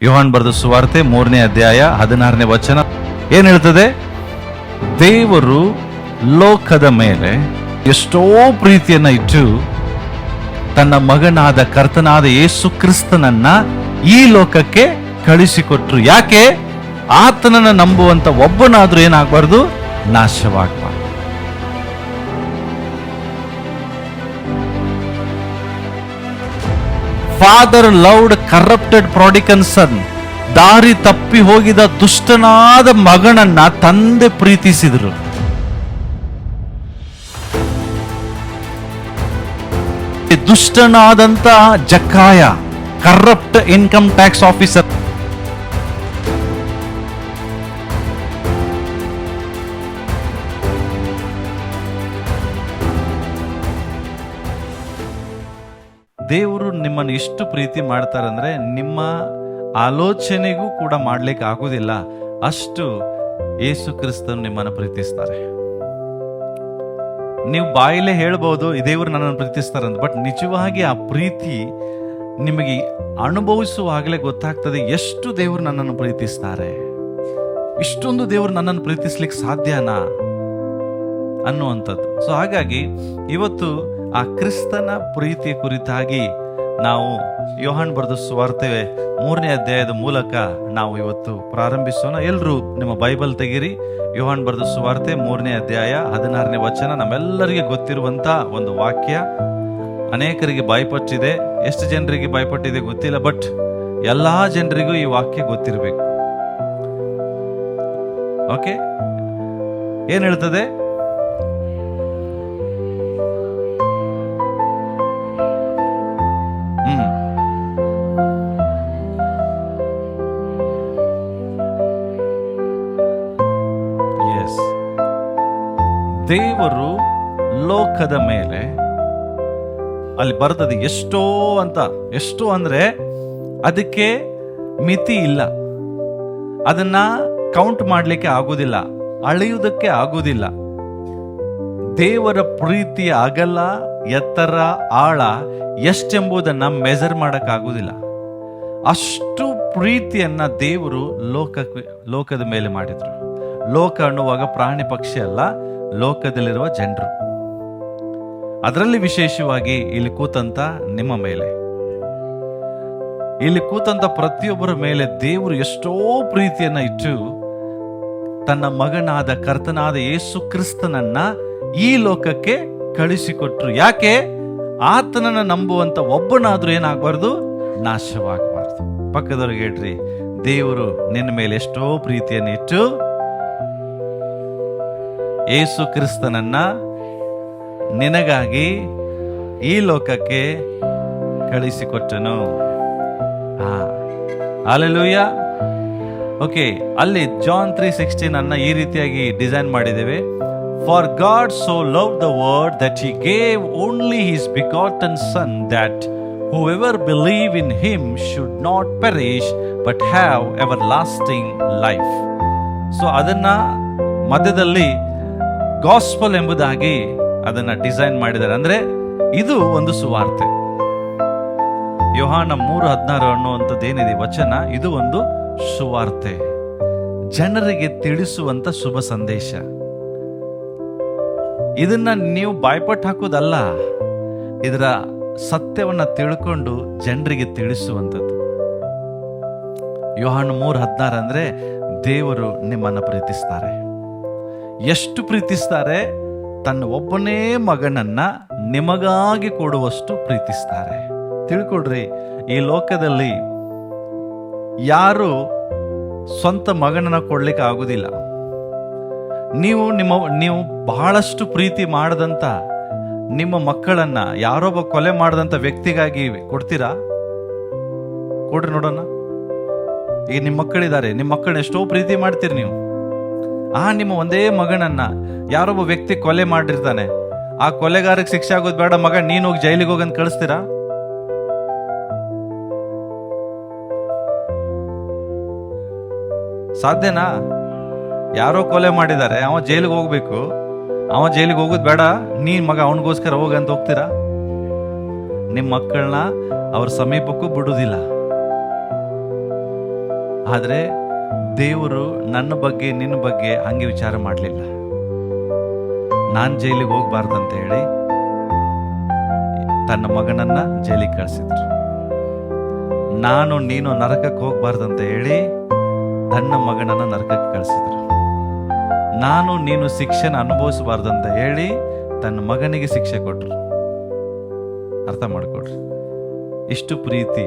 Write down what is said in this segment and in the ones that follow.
ಯೋಹಾನ್ ಬರೆದ ಸುವಾರ್ತೆ 3ನೇ ಅಧ್ಯಾಯ 16ನೇ ವಚನ ಏನ್ ಹೇಳ್ತದೆ? ದೇವರು ಲೋಕದ ಮೇಲೆ ಎಷ್ಟೋ ಪ್ರೀತಿಯನ್ನ ಇಟ್ಟು ತನ್ನ ಮಗನಾದ ಕರ್ತನಾದ ಯೇಸು ಕ್ರಿಸ್ತನನ್ನ ಈ ಲೋಕಕ್ಕೆ ಕಳಿಸಿಕೊಟ್ರು. ಯಾಕೆ? ಆತನನ್ನ ನಂಬುವಂತ ಒಬ್ಬನಾದ್ರೂ ಏನಾಗಬಾರ್ದು, ನಾಶವಾಗಬಾರ್ದು. ಫಾದರ್ ಲವ್ಡ್ ಕರಪ್ಟೆಡ್ ಪ್ರಾಡಿಕಲ್ ಸನ್. ದಾರಿ ತಪ್ಪಿ ಹೋಗಿದ ದುಷ್ಟನಾದ ಮಗನನ್ನ ತಂದೆ ಪ್ರೀತಿಸಿದರು. ದುಷ್ಟನಾದಂತ ಜಕ್ಕಾಯ, ಕರಪ್ಟ್ ಇನ್ಕಮ್ ಟ್ಯಾಕ್ಸ್ ಆಫೀಸರ್, ದೇವರು ನಿಮ್ಮನ್ನು ಎಷ್ಟು ಪ್ರೀತಿ ಮಾಡ್ತಾರಂದ್ರೆ ನಿಮ್ಮ ಆಲೋಚನೆಗೂ ಕೂಡ ಮಾಡ್ಲಿಕ್ಕೆ ಆಗುದಿಲ್ಲ, ಅಷ್ಟು ಯೇಸು ಕ್ರಿಸ್ತನು ನಿಮ್ಮನ್ನು ಪ್ರೀತಿಸ್ತಾರೆ. ನೀವು ಬಾಯಿಲೆ ಹೇಳ್ಬೋದು ಈ ದೇವರು ನನ್ನನ್ನು ಪ್ರೀತಿಸ್ತಾರಂತ, ಬಟ್ ನಿಜವಾಗಿ ಆ ಪ್ರೀತಿ ನಿಮಗೆ ಅನುಭವಿಸುವಾಗಲೇ ಗೊತ್ತಾಗ್ತದೆ ಎಷ್ಟು ದೇವರು ನನ್ನನ್ನು ಪ್ರೀತಿಸ್ತಾರೆ. ಇಷ್ಟೊಂದು ದೇವರು ನನ್ನನ್ನು ಪ್ರೀತಿಸ್ಲಿಕ್ಕೆ ಸಾಧ್ಯನಾ ಅನ್ನುವಂಥದ್ದು. ಸೊ ಹಾಗಾಗಿ ಇವತ್ತು ಆ ಕ್ರಿಸ್ತನ ಪ್ರೀತಿಯ ಕುರಿತಾಗಿ ನಾವು ಯೋಹಾನ್ ಬರೆದ ಸುವಾರ್ತೆ 3ನೇ ಅಧ್ಯಾಯದ ಮೂಲಕ ನಾವು ಇವತ್ತು ಪ್ರಾರಂಭಿಸೋಣ. ಎಲ್ಲರೂ ನಿಮ್ಮ ಬೈಬಲ್ ತೆಗಿರಿ. ಯೋಹಾನ್ ಬರೆದ ಸುವಾರ್ತೆ 3ನೇ ಅಧ್ಯಾಯ 16ನೇ ವಚನ ನಮ್ಮೆಲ್ಲರಿಗೆ ಗೊತ್ತಿರುವಂತ ಒಂದು ವಾಕ್ಯ. ಅನೇಕರಿಗೆ ಬಾಯ್ಪಟ್ಟಿದೆ, ಎಷ್ಟು ಜನರಿಗೆ ಬಾಯ್ಪಟ್ಟಿದೆ ಗೊತ್ತಿಲ್ಲ, ಬಟ್ ಎಲ್ಲಾ ಜನರಿಗೂ ಈ ವಾಕ್ಯ ಗೊತ್ತಿರಬೇಕು. ಓಕೆ, ಏನ್ ಹೇಳ್ತದೆ? ದೇವರು ಲೋಕದ ಮೇಲೆ, ಅಲ್ಲಿ ಬರ್ತದೆ ಎಷ್ಟೋ ಅಂತ. ಎಷ್ಟು ಅಂದ್ರೆ ಅದಕ್ಕೆ ಮಿತಿ ಇಲ್ಲ, ಅದನ್ನ ಕೌಂಟ್ ಮಾಡ್ಲಿಕ್ಕೆ ಆಗುದಿಲ್ಲ, ಅಳೆಯುವುದಕ್ಕೆ ಆಗುದಿಲ್ಲ. ದೇವರ ಪ್ರೀತಿಯ ಅಗಲ, ಎತ್ತರ, ಆಳ ಎಷ್ಟೆಂಬುದನ್ನ ಮೆಜರ್ ಮಾಡಕ್ ಆಗುದಿಲ್ಲ. ಅಷ್ಟು ಪ್ರೀತಿಯನ್ನ ದೇವರು ಲೋಕದ ಮೇಲೆ ಮಾಡಿದ್ರು. ಲೋಕ ಅನ್ನುವಾಗ ಪ್ರಾಣಿ ಪಕ್ಷಿ ಅಲ್ಲ, ಲೋಕದಲ್ಲಿರುವ ಜನರು. ಅದರಲ್ಲಿ ವಿಶೇಷವಾಗಿ ಇಲ್ಲಿ ಕೂತಂತ ನಿಮ್ಮ ಮೇಲೆ, ಇಲ್ಲಿ ಕೂತಂತ ಪ್ರತಿಯೊಬ್ಬರ ಮೇಲೆ ದೇವರು ಎಷ್ಟೋ ಪ್ರೀತಿಯನ್ನ ಇಟ್ಟು ತನ್ನ ಮಗನಾದ ಕರ್ತನಾದ ಯೇಸು ಕ್ರಿಸ್ತನನ್ನ ಈ ಲೋಕಕ್ಕೆ ಕಳಿಸಿಕೊಟ್ರು. ಯಾಕೆ? ಆತನನ್ನ ನಂಬುವಂತ ಒಬ್ಬನಾದ್ರೂ ಏನಾಗಬಾರ್ದು, ನಾಶವಾಗಬಾರ್ದು. ಪಕ್ಕದವ್ರಿಗೆ ಹೇಳ್ರಿ, ದೇವರು ನಿನ್ನ ಮೇಲೆ ಎಷ್ಟೋ ಪ್ರೀತಿಯನ್ನು ಇಟ್ಟು ಯೇಸು ಕ್ರಿಸ್ತನನ್ನ ನಿನಗಾಗಿ ಈ ಲೋಕಕ್ಕೆ ಕಳಿಸಿಕೊಟ್ಟನು. ಹಲ್ಲೆಲೂಯಾ. ಓಕೆ, ಅಲ್ಲಿ ಜಾನ್ 3:16 ಅನ್ನ ಈ ರೀತಿಯಾಗಿ ಡಿಸೈನ್ ಮಾಡಿದ್ದೇವೆ. For God so love the world that he gave only his begotten son that whoever believe in him should not perish but have everlasting life. So ಅದನ್ನ ಮಧ್ಯದಲ್ಲಿ ಗಾಸ್ಪಲ್ ಎಂಬುದಾಗಿ ಅದನ್ನ design ಮಾಡಿದ್ದಾರೆ. ಅಂದ್ರೆ ಇದು ಒಂದು ಸುವಾರ್ತೆ. ಯೋಹಾನ 3:16 ಅನ್ನುವಂಥದ್ದೇನಿದೆ ವಚನ, ಇದು ಒಂದು ಸುವಾರ್ತೆ, ಜನರಿಗೆ ತಿಳಿಸುವಂತ ಶುಭ ಸಂದೇಶ. ಇದನ್ನ ನೀವು ಬಾಯ್ಪಟ್ಟು ಹಾಕೋದಲ್ಲ, ಇದರ ಸತ್ಯವನ್ನ ತಿಳ್ಕೊಂಡು ಜನರಿಗೆ ತಿಳಿಸುವಂಥದ್ದು. ಯೋಹಾನ 3:16 ಅಂದ್ರೆ ದೇವರು ನಿಮ್ಮನ್ನ ಪ್ರೀತಿಸ್ತಾರೆ. ಎಷ್ಟು ಪ್ರೀತಿಸ್ತಾರೆ? ತನ್ನ ಒಬ್ಬನೇ ಮಗನನ್ನ ನಿಮಗಾಗಿ ಕೊಡುವಷ್ಟು ಪ್ರೀತಿಸ್ತಾರೆ. ತಿಳ್ಕೊಡ್ರಿ, ಈ ಲೋಕದಲ್ಲಿ ಯಾರು ಸ್ವಂತ ಮಗನನ್ನ ಕೊಡ್ಲಿಕ್ಕೆ ಆಗುದಿಲ್ಲ. ನೀವು ಬಹಳಷ್ಟು ಪ್ರೀತಿ ಮಾಡದಂತ ನಿಮ್ಮ ಮಕ್ಕಳನ್ನ ಯಾರೊಬ್ಬ ಕೊಲೆ ಮಾಡದಂತ ವ್ಯಕ್ತಿಗಾಗಿ ಕೊಡ್ತೀರಾ? ಕೊಡ್ರಿ ನೋಡೋಣ. ಈಗ ನಿಮ್ಮ ಮಕ್ಕಳಿದ್ದಾರೆ, ನಿಮ್ಮ ಮಕ್ಕಳನ್ನ ಎಷ್ಟೋ ಪ್ರೀತಿ ಮಾಡ್ತೀರಿ ನೀವು. ನಿಮ್ಮ ಒಂದೇ ಮಗನನ್ನ ಯಾರೊಬ್ಬ ವ್ಯಕ್ತಿ ಕೊಲೆ ಮಾಡಿರ್ತಾನೆ, ಆ ಕೊಲೆಗಾರಕ್ಕೆ ಶಿಕ್ಷೆ ಆಗೋದು ಬೇಡ, ಮಗ ನೀನ್ ಹೋಗಿ ಜೈಲಿಗೆ ಹೋಗಂತ ಕಳಿಸ್ತೀರಾ? ಸಾಧ್ಯನಾ? ಯಾರೋ ಕೊಲೆ ಮಾಡಿದ್ದಾರೆ, ಅವ ಜೈಲಿಗೆ ಹೋಗ್ಬೇಕು, ಅವ ಜೈಲಿಗೆ ಹೋಗೋದು ಬೇಡ, ನೀನ್ ಮಗ ಅವನಿಗೋಸ್ಕರ ಹೋಗಂತ ಹೋಗ್ತೀರಾ? ನಿಮ್ಮ ಮಕ್ಕಳನ್ನ ಅವ್ರ ಸಮೀಪಕ್ಕೂ ಬಿಡುವುದಿಲ್ಲ. ಆದರೆ ದೇವರು ನನ್ನ ಬಗ್ಗೆ ನಿನ್ನ ಬಗ್ಗೆ ಹಂಗೆ ವಿಚಾರ ಮಾಡಲಿಲ್ಲ. ನಾನು ಜೈಲಿಗೆ ಹೋಗ್ಬಾರ್ದಂತ ಹೇಳಿ ತನ್ನ ಮಗನನ್ನ ಜೈಲಿಗೆ ಕಳಿಸಿದ್ರು. ನಾನು ನೀನು ನರಕಕ್ಕೆ ಹೋಗ್ಬಾರ್ದಂತ ಹೇಳಿ ತನ್ನ ಮಗನನ್ನ ನರಕಕ್ಕೆ ಕಳಿಸಿದ್ರು. ನಾನು ನೀನು ಶಿಕ್ಷೆನ ಅನುಭವಿಸಬಾರ್ದಂತ ಹೇಳಿ ತನ್ನ ಮಗನಿಗೆ ಶಿಕ್ಷೆ ಕೊಟ್ರು. ಅರ್ಥ ಮಾಡ್ಕೊಡ್ರಿ, ಇಷ್ಟು ಪ್ರೀತಿ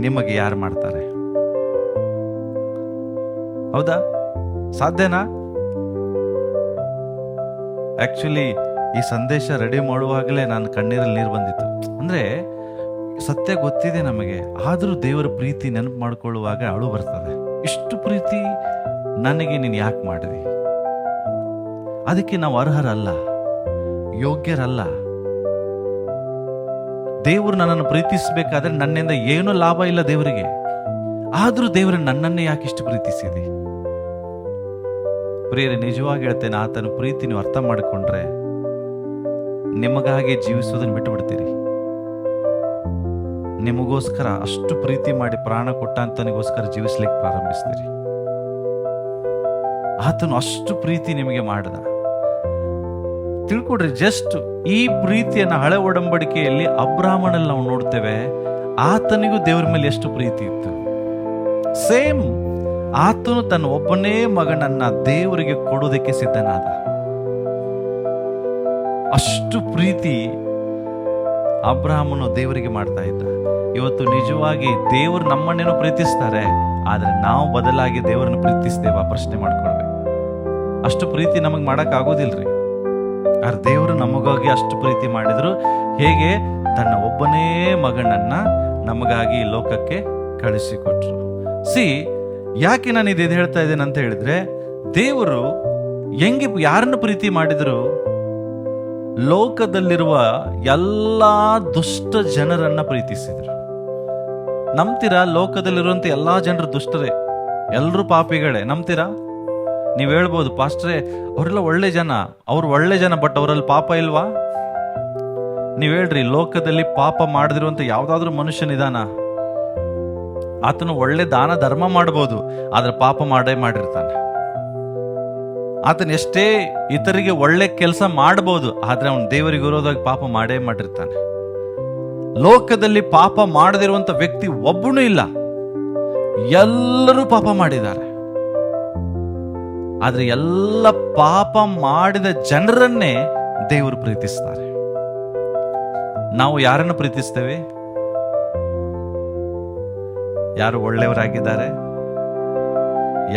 ನಿಮಗೆ ಯಾರು ಮಾಡ್ತಾರೆ? ಹೌದಾ? ಸಾಧ್ಯನಾ? ಆಕ್ಚುಲಿ ಈ ಸಂದೇಶ ರೆಡಿ ಮಾಡುವಾಗಲೇ ನಾನು ಕಣ್ಣೀರಲ್ಲಿ ನೀರು ಬಂದಿತ್ತು. ಅಂದ್ರೆ ಸತ್ಯ ಗೊತ್ತಿದೆ ನಮಗೆ, ಆದರೂ ದೇವರ ಪ್ರೀತಿ ನೆನಪು ಮಾಡ್ಕೊಳ್ಳುವಾಗ ಅಳು ಬರ್ತದೆ. ಇಷ್ಟು ಪ್ರೀತಿ ನನಗೆ ನೀನು ಯಾಕೆ ಮಾಡಿದಿ? ಅದಕ್ಕೆ ನಾವು ಅರ್ಹರಲ್ಲ, ಯೋಗ್ಯರಲ್ಲ. ದೇವರು ನನ್ನನ್ನು ಪ್ರೀತಿಸಬೇಕಾದ್ರೆ ನನ್ನಿಂದ ಏನೂ ಲಾಭ ಇಲ್ಲ ದೇವರಿಗೆ. ಆದರೂ ದೇವರು ನನ್ನನ್ನೇ ಯಾಕೆ ಇಷ್ಟು ಪ್ರೀತಿಸಿದೆ? ಪ್ರಿಯರೇ, ನಿಜವಾಗಿ ಹೇಳ್ತೇನೆ, ಆತನ ಪ್ರೀತಿ ನೀವು ಅರ್ಥ ಮಾಡಿಕೊಂಡ್ರೆ ನಿಮಗಾಗಿ ಜೀವಿಸೋದನ್ನು ಬಿಟ್ಟು ಬಿಡ್ತೀರಿ. ನಿಮಗೋಸ್ಕರ ಅಷ್ಟು ಪ್ರೀತಿ ಮಾಡಿ ಪ್ರಾಣ ಕೊಟ್ಟಂತನಿಗೋಸ್ಕರ ಜೀವಿಸ್ಲಿಕ್ಕೆ ಪ್ರಾರಂಭಿಸ್ತೀರಿ. ಆತನು ಅಷ್ಟು ಪ್ರೀತಿ ನಿಮಗೆ ಮಾಡಿದ. ತಿಳ್ಕೊಡ್ರಿ, ಜಸ್ಟ್ ಈ ಪ್ರೀತಿಯನ್ನ ಹಳೆ ಒಡಂಬಡಿಕೆಯಲ್ಲಿ ಅಬ್ರಾಹ್ಮನಲ್ಲಿ ನಾವು ನೋಡ್ತೇವೆ. ಆತನಿಗೂ ದೇವರ ಮೇಲೆ ಎಷ್ಟು ಪ್ರೀತಿ ಇತ್ತು. ಸೇಮ್ ಆತನು ತನ್ನ ಒಬ್ಬನೇ ಮಗನನ್ನ ದೇವರಿಗೆ ಕೊಡೋದಕ್ಕೆ ಸಿದ್ಧನಾದ. ಅಷ್ಟು ಪ್ರೀತಿ ಅಬ್ರಾಹ್ಮನು ದೇವರಿಗೆ ಮಾಡ್ತಾ ಇದ್ದ. ಇವತ್ತು ನಿಜವಾಗಿ ದೇವರು ನಮ್ಮನ್ನೇನೋ ಪ್ರೀತಿಸ್ತಾರೆ, ಆದ್ರೆ ನಾವು ಬದಲಾಗಿ ದೇವರನ್ನು ಪ್ರೀತಿಸ್ತೇವ? ಪ್ರಶ್ನೆ ಮಾಡ್ಕೊಳ್ಬೇಕು. ಅಷ್ಟು ಪ್ರೀತಿ ನಮಗ್ ಮಾಡಕ್ ಆಗೋದಿಲ್ರಿ. ಆದ್ರೆ ದೇವರು ನಮಗಾಗಿ ಅಷ್ಟು ಪ್ರೀತಿ ಮಾಡಿದ್ರು. ಹೇಗೆ? ತನ್ನ ಒಬ್ಬನೇ ಮಗನನ್ನ ನಮಗಾಗಿ ಲೋಕಕ್ಕೆ ಕಳಿಸಿಕೊಟ್ರು. ಯಾಕೆ ನಾನು ಇದು ಹೇಳ್ತಾ ಇದ್ದೇನೆ ಅಂತ ಹೇಳಿದ್ರೆ, ದೇವರು ಹೆಂಗೆ ಯಾರನ್ನು ಪ್ರೀತಿ ಮಾಡಿದ್ರು? ಲೋಕದಲ್ಲಿರುವ ಎಲ್ಲಾ ದುಷ್ಟ ಜನರನ್ನ ಪ್ರೀತಿಸಿದ್ರು. ನಂಬ್ತೀರಾ? ಲೋಕದಲ್ಲಿರುವಂತ ಎಲ್ಲಾ ಜನರು ದುಷ್ಟರೇ, ಎಲ್ರೂ ಪಾಪಿಗಳೇ. ನಂಬ್ತೀರಾ? ನೀವ್ ಹೇಳ್ಬೋದು, ಪಾಸ್ಟ್ರೇ ಅವರೆಲ್ಲ ಒಳ್ಳೆ ಜನ, ಅವ್ರು ಒಳ್ಳೆ ಜನ, ಬಟ್ ಅವರಲ್ಲಿ ಪಾಪ ಇಲ್ವಾ? ನೀವ್ ಹೇಳ್ರಿ, ಲೋಕದಲ್ಲಿ ಪಾಪ ಮಾಡದಿರುವಂತ ಯಾವ್ದಾದ್ರು ಮನುಷ್ಯನಿದಾನ? ಆತನು ಒಳ್ಳೆ ದಾನ ಧರ್ಮ ಮಾಡ್ಬೋದು, ಆದ್ರೆ ಪಾಪ ಮಾಡಿರ್ತಾನೆ. ಆತನ ಎಷ್ಟೇ ಇತರಿಗೆ ಒಳ್ಳೆ ಕೆಲಸ ಮಾಡಬಹುದು, ಆದ್ರೆ ಅವನು ದೇವರಿಗೆ ವಿರೋಧವಾಗಿ ಪಾಪ ಮಾಡಿರ್ತಾನೆ. ಲೋಕದಲ್ಲಿ ಪಾಪ ಮಾಡದಿರುವಂತ ವ್ಯಕ್ತಿ ಒಬ್ಬನೂ ಇಲ್ಲ, ಎಲ್ಲರೂ ಪಾಪ ಮಾಡಿದ್ದಾರೆ. ಆದ್ರೆ ಎಲ್ಲ ಪಾಪ ಮಾಡಿದ ಜನರನ್ನೇ ದೇವರು ಪ್ರೀತಿಸ್ತಾರೆ. ನಾವು ಯಾರನ್ನು ಪ್ರೀತಿಸ್ತೇವೆ? ಯಾರು ಒಳ್ಳೆಯವರಾಗಿದ್ದಾರೆ,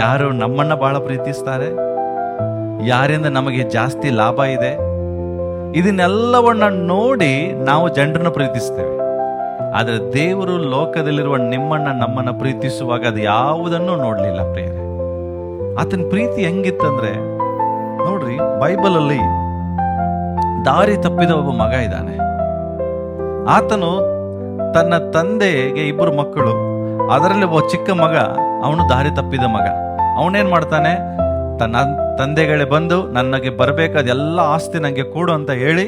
ಯಾರು ನಮ್ಮನ್ನ ಬಹಳ ಪ್ರೀತಿಸ್ತಾರೆ, ಯಾರಿಂದ ನಮಗೆ ಜಾಸ್ತಿ ಲಾಭ ಇದೆ, ಇದನ್ನೆಲ್ಲವನ್ನ ನೋಡಿ ನಾವು ಜನರನ್ನು ಪ್ರೀತಿಸ್ತೇವೆ. ಆದ್ರೆ ದೇವರು ಲೋಕದಲ್ಲಿರುವ ನಮ್ಮನ್ನ ಪ್ರೀತಿಸುವಾಗ ಅದು ಯಾವುದನ್ನು ನೋಡ್ಲಿಲ್ಲ. ಪ್ರಿಯರೇ, ಆತನ ಪ್ರೀತಿ ಹೆಂಗಿತ್ತಂದ್ರೆ ನೋಡ್ರಿ, ಬೈಬಲ್ ಅಲ್ಲಿ ದಾರಿ ತಪ್ಪಿದ ಒಬ್ಬ ಮಗ ಇದ್ದಾನೆ. ಆತನು ತನ್ನ ತಂದೆಗೆ 2 ಮಕ್ಕಳು, ಅದರಲ್ಲಿ ಒಬ್ಬ ಚಿಕ್ಕ ಮಗ, ಅವನು ದಾರಿ ತಪ್ಪಿದ ಮಗ. ಅವನೇನ್ ಮಾಡ್ತಾನೆ? ತನ್ನ ತಂದೆಗಳೇ ಬಂದು ನನಗೆ ಬರಬೇಕಾದ ಎಲ್ಲ ಆಸ್ತಿ ನನಗೆ ಕೊಡು ಅಂತ ಹೇಳಿ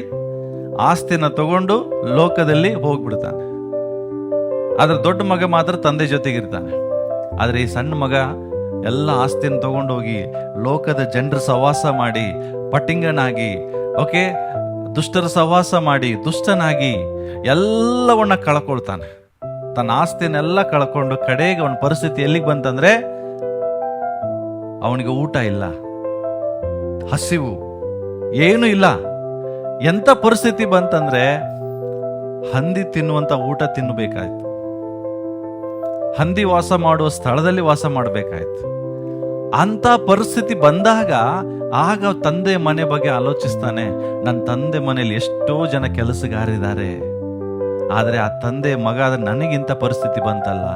ಆಸ್ತಿನ ತಗೊಂಡು ಲೋಕದಲ್ಲಿ ಹೋಗ್ಬಿಡ್ತಾನೆ. ಆದ್ರೆ ದೊಡ್ಡ ಮಗ ಮಾತ್ರ ತಂದೆ ಜೊತೆಗಿರ್ತಾನೆ. ಆದ್ರೆ ಈ ಸಣ್ಣ ಮಗ ಎಲ್ಲ ಆಸ್ತಿನ ತಗೊಂಡು ಹೋಗಿ ಲೋಕದ ಜನರ ಸಹವಾಸ ಮಾಡಿ ಪಟ್ಟಿಂಗನಾಗಿ, ದುಷ್ಟರ ಸಹವಾಸ ಮಾಡಿ ದುಷ್ಟನಾಗಿ ಎಲ್ಲವನ್ನ ಕಳ್ಕೊಳ್ತಾನೆ. ತನ್ನ ಆಸ್ತಿನೆಲ್ಲ ಕಳ್ಕೊಂಡು ಕಡೆಗೆ ಅವನ ಪರಿಸ್ಥಿತಿ ಎಲ್ಲಿಗೆ ಬಂತಂದ್ರೆ, ಅವನಿಗೆ ಊಟ ಇಲ್ಲ, ಹಸಿವು ಏನು ಇಲ್ಲ. ಎಂತ ಪರಿಸ್ಥಿತಿ ಬಂತಂದ್ರೆ ಹಂದಿ ತಿನ್ನುವಂತ ಊಟ ತಿನ್ನಬೇಕಾಯ್ತು, ಹಂದಿ ವಾಸ ಮಾಡುವ ಸ್ಥಳದಲ್ಲಿ ವಾಸ ಮಾಡಬೇಕಾಯ್ತು. ಅಂತ ಪರಿಸ್ಥಿತಿ ಬಂದಾಗ ಆಗ ತಂದೆ ಮನೆ ಬಗ್ಗೆ ಆಲೋಚಿಸ್ತಾನೆ. ನನ್ನ ತಂದೆ ಮನೆಯಲ್ಲಿ ಎಷ್ಟೋ ಜನ ಕೆಲಸಗಾರಿದ್ದಾರೆ, ಆದ್ರೆ ಆ ತಂದೆ ಮಗ ನನಗಿಂತ ಪರಿಸ್ಥಿತಿ ಬಂತಲ್ಲ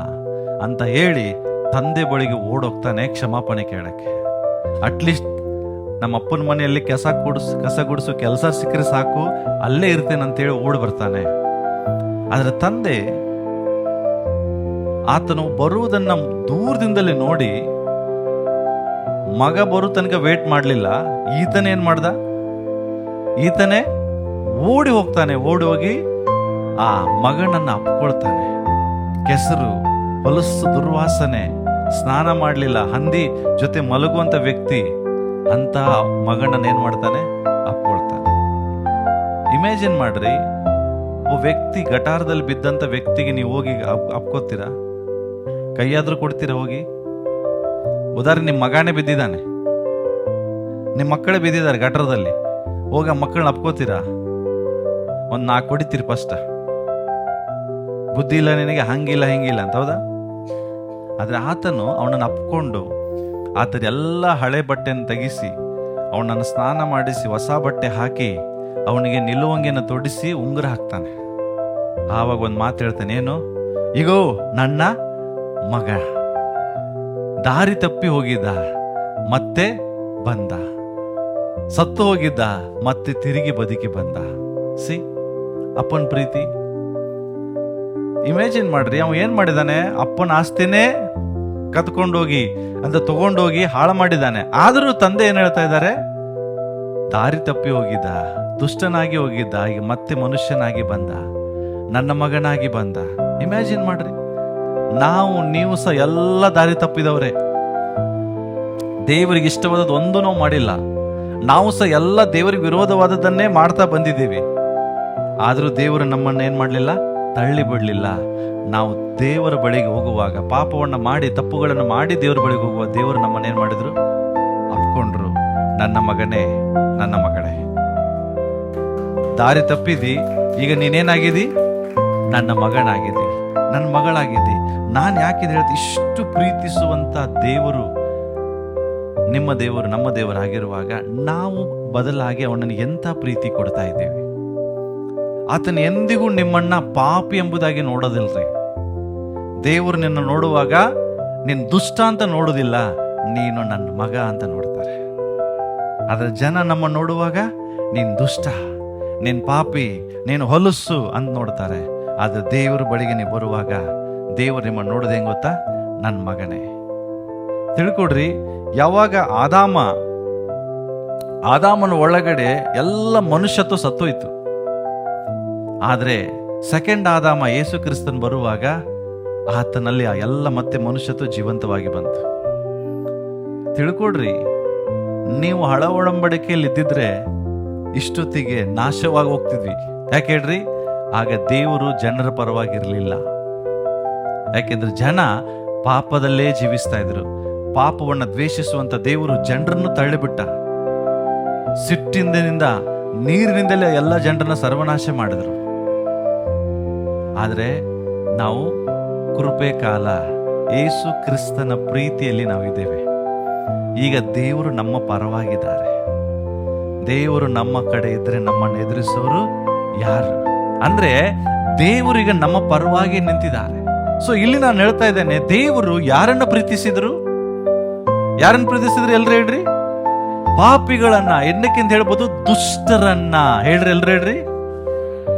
ಅಂತ ಹೇಳಿ ತಂದೆ ಬಳಿಗೆ ಓಡೋಗ್ತಾನೆ ಕ್ಷಮಾಪಣೆ ಕೇಳಕ್ಕೆ. ಅಟ್ಲೀಸ್ಟ್ ನಮ್ಮ ಅಪ್ಪನ ಮನೆಯಲ್ಲಿ ಕಸ ಗುಡಿಸು ಕೆಲಸ ಸಿಕ್ಕರೆ ಸಾಕು, ಅಲ್ಲೇ ಇರ್ತೇನೆ ಅಂತೇಳಿ ಓಡಿ ಬರ್ತಾನೆ. ಆದ್ರೆ ತಂದೆ ಆತನು ಬರುವುದನ್ನ ದೂರದಿಂದಲೇ ನೋಡಿ ಮಗ ಬರೋ ತನಕ ವೇಟ್ ಮಾಡಲಿಲ್ಲ. ಈತನೇನ್ ಮಾಡ್ದ? ಈತನೇ ಓಡಿ ಹೋಗ್ತಾನೆ. ಓಡಿ ಹೋಗಿ ಆ ಮಗನನ್ನ ಅಪ್ಕೊಳ್ತಾನೆ. ಕೆಸರು, ಹೊಲಸು, ದುರ್ವಾಸನೆ ಸ್ನಾನ ಮಾಡಲಿಲ್ಲ, ಹಂದಿ ಜೊತೆ ಮಲಗುವಂತ ವ್ಯಕ್ತಿ ಅಂತ ಮಗನನ್ನ ಏನ್ ಮಾಡ್ತಾನೆ, ಅಪ್ಕೊಳ್ತಾನೆ. ಇಮ್ಯಾಜಿನ್ ಮಾಡ್ರಿ, ಒಬ್ಬ ವ್ಯಕ್ತಿ ಗಟಾರದಲ್ಲಿ ಬಿದ್ದಂತ ವ್ಯಕ್ತಿಗೆ ನೀವು ಹೋಗಿ ಅಪ್ಕೋತೀರಾ? ಕೈಯಾದ್ರೂ ಕೊಡ್ತೀರಾ ಹೋಗಿ? ಉದಾಹರಣೆ, ನಿಮ್ಮ ಮಗನೇ ಬಿದ್ದಿದ್ದಾನೆ, ನಿಮ್ಮ ಮಕ್ಕಳೇ ಬಿದ್ದಿದ್ದಾರೆ ಗಟಾರದಲ್ಲಿ, ಹೋಗಿ ಆ ಮಕ್ಕಳನ್ನ ಅಪ್ಕೋತೀರಾ? ಒಂದು 4 ಹೊಡಿತೀರಿ ಫಸ್ಟ್. ಬುದ್ಧಿ ಇಲ್ಲ ನಿನಗೆ, ಹಂಗಿಲ್ಲ ಹಿಂಗಿಲ್ಲ ಅಂತ, ಹೌದಾ? ಆದ್ರೆ ಆತನು ಅವನನ್ನು ಅಪ್ಕೊಂಡು ಆತನ ಎಲ್ಲ ಹಳೆ ಬಟ್ಟೆಯನ್ನು ತೆಗಿಸಿ ಅವನನ್ನು ಸ್ನಾನ ಮಾಡಿಸಿ ಹೊಸ ಬಟ್ಟೆ ಹಾಕಿ ಅವನಿಗೆ ನಿಲುವಂಗಿಯನ್ನು ತೊಡಿಸಿ ಉಂಗುರ ಹಾಕ್ತಾನೆ. ಆವಾಗ ಒಂದು ಮಾತು ಹೇಳ್ತಾನೆ, ಏನು? ಈಗೋ ನನ್ನ ಮಗ ದಾರಿ ತಪ್ಪಿ ಹೋಗಿದ್ದ, ಮತ್ತೆ ಬಂದ, ಸತ್ತು ಹೋಗಿದ್ದ, ಮತ್ತೆ ತಿರುಗಿ ಬದುಕಿ ಬಂದ. ಸಿ ಅಪ್ಪನ ಪ್ರೀತಿ. ಇಮ್ಯಾಜಿನ್ ಮಾಡ್ರಿ, ಅವ ಏನ್ ಮಾಡಿದಾನೆ? ಅಪ್ಪನ ಆಸ್ತಿನೇ ಕತ್ಕೊಂಡೋಗಿ ಅಂತ ತಗೊಂಡೋಗಿ ಹಾಳು ಮಾಡಿದ್ದಾನೆ. ಆದರೂ ತಂದೆ ಏನ್ ಹೇಳ್ತಾ ಇದ್ದಾರೆ? ದಾರಿ ತಪ್ಪಿ ಹೋಗಿದ್ದ, ದುಷ್ಟನಾಗಿ ಹೋಗಿದ್ದ, ಈಗ ಮತ್ತೆ ಮನುಷ್ಯನಾಗಿ ಬಂದ, ನನ್ನ ಮಗನಾಗಿ ಬಂದ. ಇಮ್ಯಾಜಿನ್ ಮಾಡ್ರಿ, ನೀವು ಸಹ ಎಲ್ಲ ದಾರಿ ತಪ್ಪಿದವ್ರೆ. ದೇವರಿಗೆ ಇಷ್ಟವಾದದ್ದು ಒಂದು ನಾವು ಮಾಡಿಲ್ಲ. ನಾವು ಸಹ ಎಲ್ಲ ದೇವರಿಗೆ ವಿರೋಧವಾದದನ್ನೇ ಮಾಡ್ತಾ ಬಂದಿದ್ದೀವಿ. ಆದರೂ ದೇವರು ನಮ್ಮನ್ನು ಏನ್ ಮಾಡಲಿಲ್ಲ, ತಳ್ಳಿ ಬಿಡಲಿಲ್ಲ. ನಾವು ದೇವರ ಬಳಿಗೆ ಹೋಗುವಾಗ, ಪಾಪವನ್ನು ಮಾಡಿ ತಪ್ಪುಗಳನ್ನು ಮಾಡಿ ದೇವರ ಬಳಿಗೆ ಹೋಗುವ ದೇವರು ನಮ್ಮನ್ನು ಏನ್ ಮಾಡಿದ್ರು? ಅಪ್ಕೊಂಡ್ರು. ನನ್ನ ಮಗನೇ, ನನ್ನ ಮಗಳೇ, ದಾರಿ ತಪ್ಪಿದಿ, ಈಗ ನೀನೇನಾಗಿದಿ? ನನ್ನ ಮಗನಾಗಿದ್ದಿ, ನನ್ನ ಮಗಳಾಗಿದ್ದಿ. ನಾನು ಯಾಕಿದೆ ಹೇಳ್ತಿ? ಇಷ್ಟು ಪ್ರೀತಿಸುವಂತ ದೇವರು, ನಿಮ್ಮ ದೇವರು, ನಮ್ಮ ದೇವರಾಗಿರುವಾಗ ನಾವು ಬದಲಾಗಿ ಅವನನ್ನು ಎಂಥ ಪ್ರೀತಿ ಕೊಡ್ತಾ ಇದ್ದೇವೆ. ಆತನ ಎಂದಿಗೂ ನಿಮ್ಮನ್ನ ಪಾಪಿ ಎಂಬುದಾಗಿ ನೋಡೋದಿಲ್ರಿ. ದೇವರು ನಿನ್ನ ನೋಡುವಾಗ ನೀನು ದುಷ್ಟ ಅಂತ ನೋಡುವುದಿಲ್ಲ, ನೀನು ನನ್ನ ಮಗ ಅಂತ ನೋಡ್ತಾರೆ. ಆದ್ರೆ ಜನ ನಮ್ಮ ನೋಡುವಾಗ ನೀನು ದುಷ್ಟ, ನೀನು ಪಾಪಿ, ನೀನು ಹೊಲಸು ಅಂತ ನೋಡ್ತಾರೆ. ಆದ್ರೆ ದೇವರ ಬಳಿಗೆ ನೀವು ಬರುವಾಗ ದೇವರು ನಿಮ್ಮನ್ನು ನೋಡೋದು ಹೆಂಗ್ ಗೊತ್ತಾ? ನನ್ನ ಮಗನೇ. ತಿಳ್ಕೊಡ್ರಿ, ಯಾವಾಗ ಆದಾಮನ ಒಳಗಡೆ ಎಲ್ಲ ಮನುಷ್ಯತ್ವ ಸತ್ತೋಯ್ತು. ಆದ್ರೆ ಸೆಕೆಂಡ್ ಆದಾಮ ಯೇಸು ಕ್ರಿಸ್ತನ್ ಬರುವಾಗ ಆತನಲ್ಲಿ ಆ ಎಲ್ಲ ಮತ್ತೆ ಮನುಷ್ಯತ್ವ ಜೀವಂತವಾಗಿ ಬಂತು. ತಿಳ್ಕೊಡ್ರಿ, ನೀವು ಹಳ ಒಡಂಬಡಿಕೆಯಲ್ಲಿ ಇದ್ದಿದ್ರೆ ಇಷ್ಟೊತ್ತಿಗೆ ನಾಶವಾಗಿ ಹೋಗ್ತಿದ್ವಿ. ಯಾಕೆ ಹೇಳ್ರಿ? ಆಗ ದೇವರು ಜನರ ಪರವಾಗಿರ್ಲಿಲ್ಲ. ಯಾಕೆಂದ್ರೆ ಜನ ಪಾಪದಲ್ಲೇ ಜೀವಿಸ್ತಾ ಇದ್ರು. ಪಾಪವನ್ನು ದ್ವೇಷಿಸುವಂತ ದೇವರು ಜನರನ್ನು ತಳ್ಳಿಬಿಟ್ಟ. ಸಿಟ್ಟಿನಿಂದ ನೀರಿನಿಂದಲೇ ಎಲ್ಲ ಜನರನ್ನ ಸರ್ವನಾಶ ಮಾಡಿದ್ರು. ಆದ್ರೆ ನಾವು ಕೃಪೆ ಕಾಲ ಯೇಸು ಕ್ರಿಸ್ತನ ಪ್ರೀತಿಯಲ್ಲಿ ನಾವಿದ್ದೇವೆ. ಈಗ ದೇವರು ನಮ್ಮ ಪರವಾಗಿದ್ದಾರೆ. ದೇವರು ನಮ್ಮ ಕಡೆ ಇದ್ರೆ ನಮ್ಮನ್ನು ಎದುರಿಸೋರು ಯಾರು? ಅಂದ್ರೆ ದೇವರಿಗೆ ನಮ್ಮ ಪರವಾಗಿ ನಿಂತಿದ್ದಾರೆ. ಸೊ ಇಲ್ಲಿ ನಾನು ಹೇಳ್ತಾ ಇದ್ದೇನೆ, ದೇವರು ಯಾರನ್ನ ಪ್ರೀತಿಸಿದ್ರು? ಯಾರನ್ನ ಪ್ರೀತಿಸಿದ್ರು? ಎಲ್ರು ಹೇಳ್ರಿ? ಪಾಪಿಗಳನ್ನ. ಎನ್ನಕ್ಕಿಂತ ಹೇಳ್ಬೋದು ದುಷ್ಟರನ್ನ. ಹೇಳ್ರಿ, ಎಲ್ರು ಹೇಳ್ರಿ?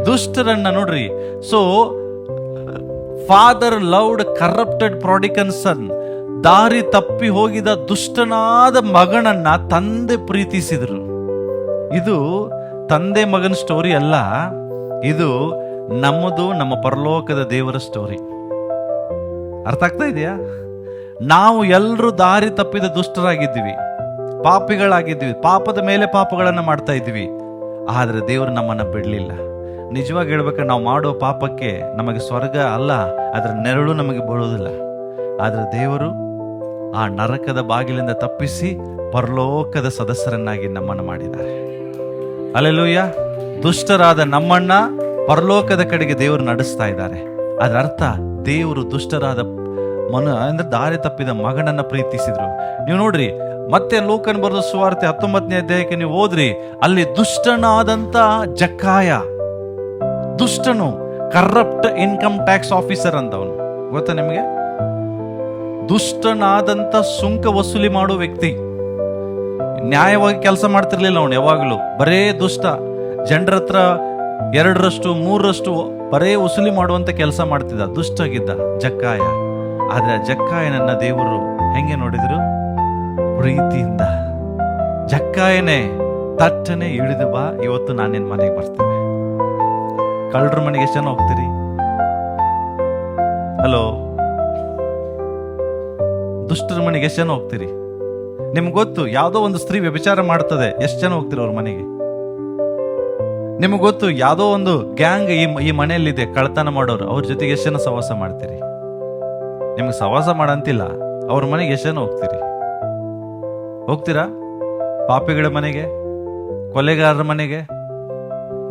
ದುಷ್ಟರನ್ನ. ನೋಡ್ರಿ, so father loved corrupted prodigal son. ದಾರಿ ತಪ್ಪಿ ಹೋಗಿದ ದುಷ್ಟನಾದ ಮಗನನ್ನ ತಂದೆ ಪ್ರೀತಿಸಿದ್ರು. ಇದು ತಂದೆ ಮಗನ ಸ್ಟೋರಿ ಅಲ್ಲ, ಇದು ನಮ್ಮದು, ನಮ್ಮ ಪರಲೋಕದ ದೇವರ ಸ್ಟೋರಿ. ಅರ್ಥ ಆಗ್ತಾ ಇದೆಯಾ? ನಾವು ಎಲ್ಲರೂ ದಾರಿ ತಪ್ಪಿದ ದುಷ್ಟರಾಗಿದ್ದೀವಿ, ಪಾಪಿಗಳಾಗಿದ್ದೀವಿ, ಪಾಪದ ಮೇಲೆ ಪಾಪಗಳನ್ನು ಮಾಡ್ತಾ ಇದ್ದೀವಿ. ಆದ್ರೆ ದೇವರು ನಮ್ಮನ್ನ ಬಿಡಲಿಲ್ಲ. ನಿಜವಾಗಿ ಹೇಳ್ಬೇಕಾದ್ರೆ ನಾವು ಮಾಡೋ ಪಾಪಕ್ಕೆ ನಮಗೆ ಸ್ವರ್ಗ ಅಲ್ಲ, ಅದರ ನೆರಳು ನಮಗೆ ಬೀಳೋದಿಲ್ಲ. ಆದ್ರೆ ದೇವರು ಆ ನರಕದ ಬಾಗಿಲಿಂದ ತಪ್ಪಿಸಿ ಪರಲೋಕದ ಸದಸ್ಯರನ್ನಾಗಿ ನಮ್ಮನ್ನು ಮಾಡಿದ್ದಾರೆ. ಹಲ್ಲೆಲೂಯಾ. ದುಷ್ಟರಾದ ನಮ್ಮನ್ನ ಪರಲೋಕದ ಕಡೆಗೆ ದೇವರು ನಡೆಸ್ತಾ ಇದ್ದಾರೆ. ಅದರ ಅರ್ಥ ದೇವರು ದುಷ್ಟರಾದ ಅಂದ್ರೆ ದಾರಿ ತಪ್ಪಿದ ಮಗನನ್ನ ಪ್ರೀತಿಸಿದ್ರು. ನೀವು ನೋಡ್ರಿ, ಮತ್ತೆ ಲೂಕನ್ ಬರೆದ ಸುವಾರ್ತೆ 19ನೇ ಅಧ್ಯಾಯಕ್ಕೆ ನೀವು ಹೋದ್ರಿ, ಅಲ್ಲಿ ದುಷ್ಟನಾದಂತ ಜಕ್ಕಾಯ, ದುಷ್ಟನು, ಕರಪ್ಟ್ ಇನ್ಕಮ್ ಟ್ಯಾಕ್ಸ್ ಆಫೀಸರ್ ಅಂತ ಅವನು, ಗೊತ್ತಾ ನಿಮಗೆ? ದುಷ್ಟನಾದಂತ ಸುಂಕ ವಸೂಲಿ ಮಾಡೋ ವ್ಯಕ್ತಿ. ನ್ಯಾಯವಾಗಿ ಕೆಲಸ ಮಾಡ್ತಿರ್ಲಿಲ್ಲ ಅವನು. ಯಾವಾಗಲೂ ಬರೇ ದುಷ್ಟ. ಜನರ ಹತ್ರ 2ರಷ್ಟು 3ರಷ್ಟು ಬರೇ ವಸೂಲಿ ಮಾಡುವಂತ ಕೆಲಸ ಮಾಡ್ತಿದ್ದ, ದುಷ್ಟಾಗಿದ್ದ ಜಕ್ಕಾಯ. ಆದ್ರೆ ಜಕ್ಕಾಯನನ್ನ ದೇವರು ಹೆಂಗೆ ನೋಡಿದ್ರು? ಪ್ರೀತಿಯಿಂದ. ಜಕ್ಕಾಯನೇ, ತಟ್ಟನೆ ಇಳಿದು ಬಾ, ಇವತ್ತು ನಾನು ನಿನ್ನ ಮನೆಗೆ ಬರ್ತೇನೆ. ಕಳ್ಳರ ಮನೆಗೆ ಎಷ್ಟು ಜನ ಹೋಗ್ತೀರಿ? ಹಲೋ. ದುಷ್ಟರ ಮನೆಗೆ ಎಷ್ಟು ಜನ ಹೋಗ್ತೀರಿ? ನಿಮ್ಗೆ ಗೊತ್ತು, ಯಾವುದೋ ಒಂದು ಸ್ತ್ರೀ ವ್ಯಭಿಚಾರ ಮಾಡ್ತದೆ, ಎಷ್ಟು ಜನ ಹೋಗ್ತೀರಿ ಅವ್ರ ಮನೆಗೆ? ನಿಮ್ಗೆ ಗೊತ್ತು, ಯಾವುದೋ ಒಂದು ಗ್ಯಾಂಗ್ ಈ ಮನೆಯಲ್ಲಿದೆ ಕಳ್ತನ ಮಾಡೋರು, ಅವ್ರ ಜೊತೆಗೆ ಎಷ್ಟು ಜನ ಸಹವಾಸ ಮಾಡ್ತೀರಿ? ನಿಮ್ಗೆ ಸಹವಾಸ ಮಾಡಂತಿಲ್ಲ, ಅವ್ರ ಮನೆಗೆ ಎಷ್ಟು ಜನ ಹೋಗ್ತೀರಿ? ಹೋಗ್ತೀರಾ? ಪಾಪಿಗಳ ಮನೆಗೆ, ಕೊಲೆಗಾರರ ಮನೆಗೆ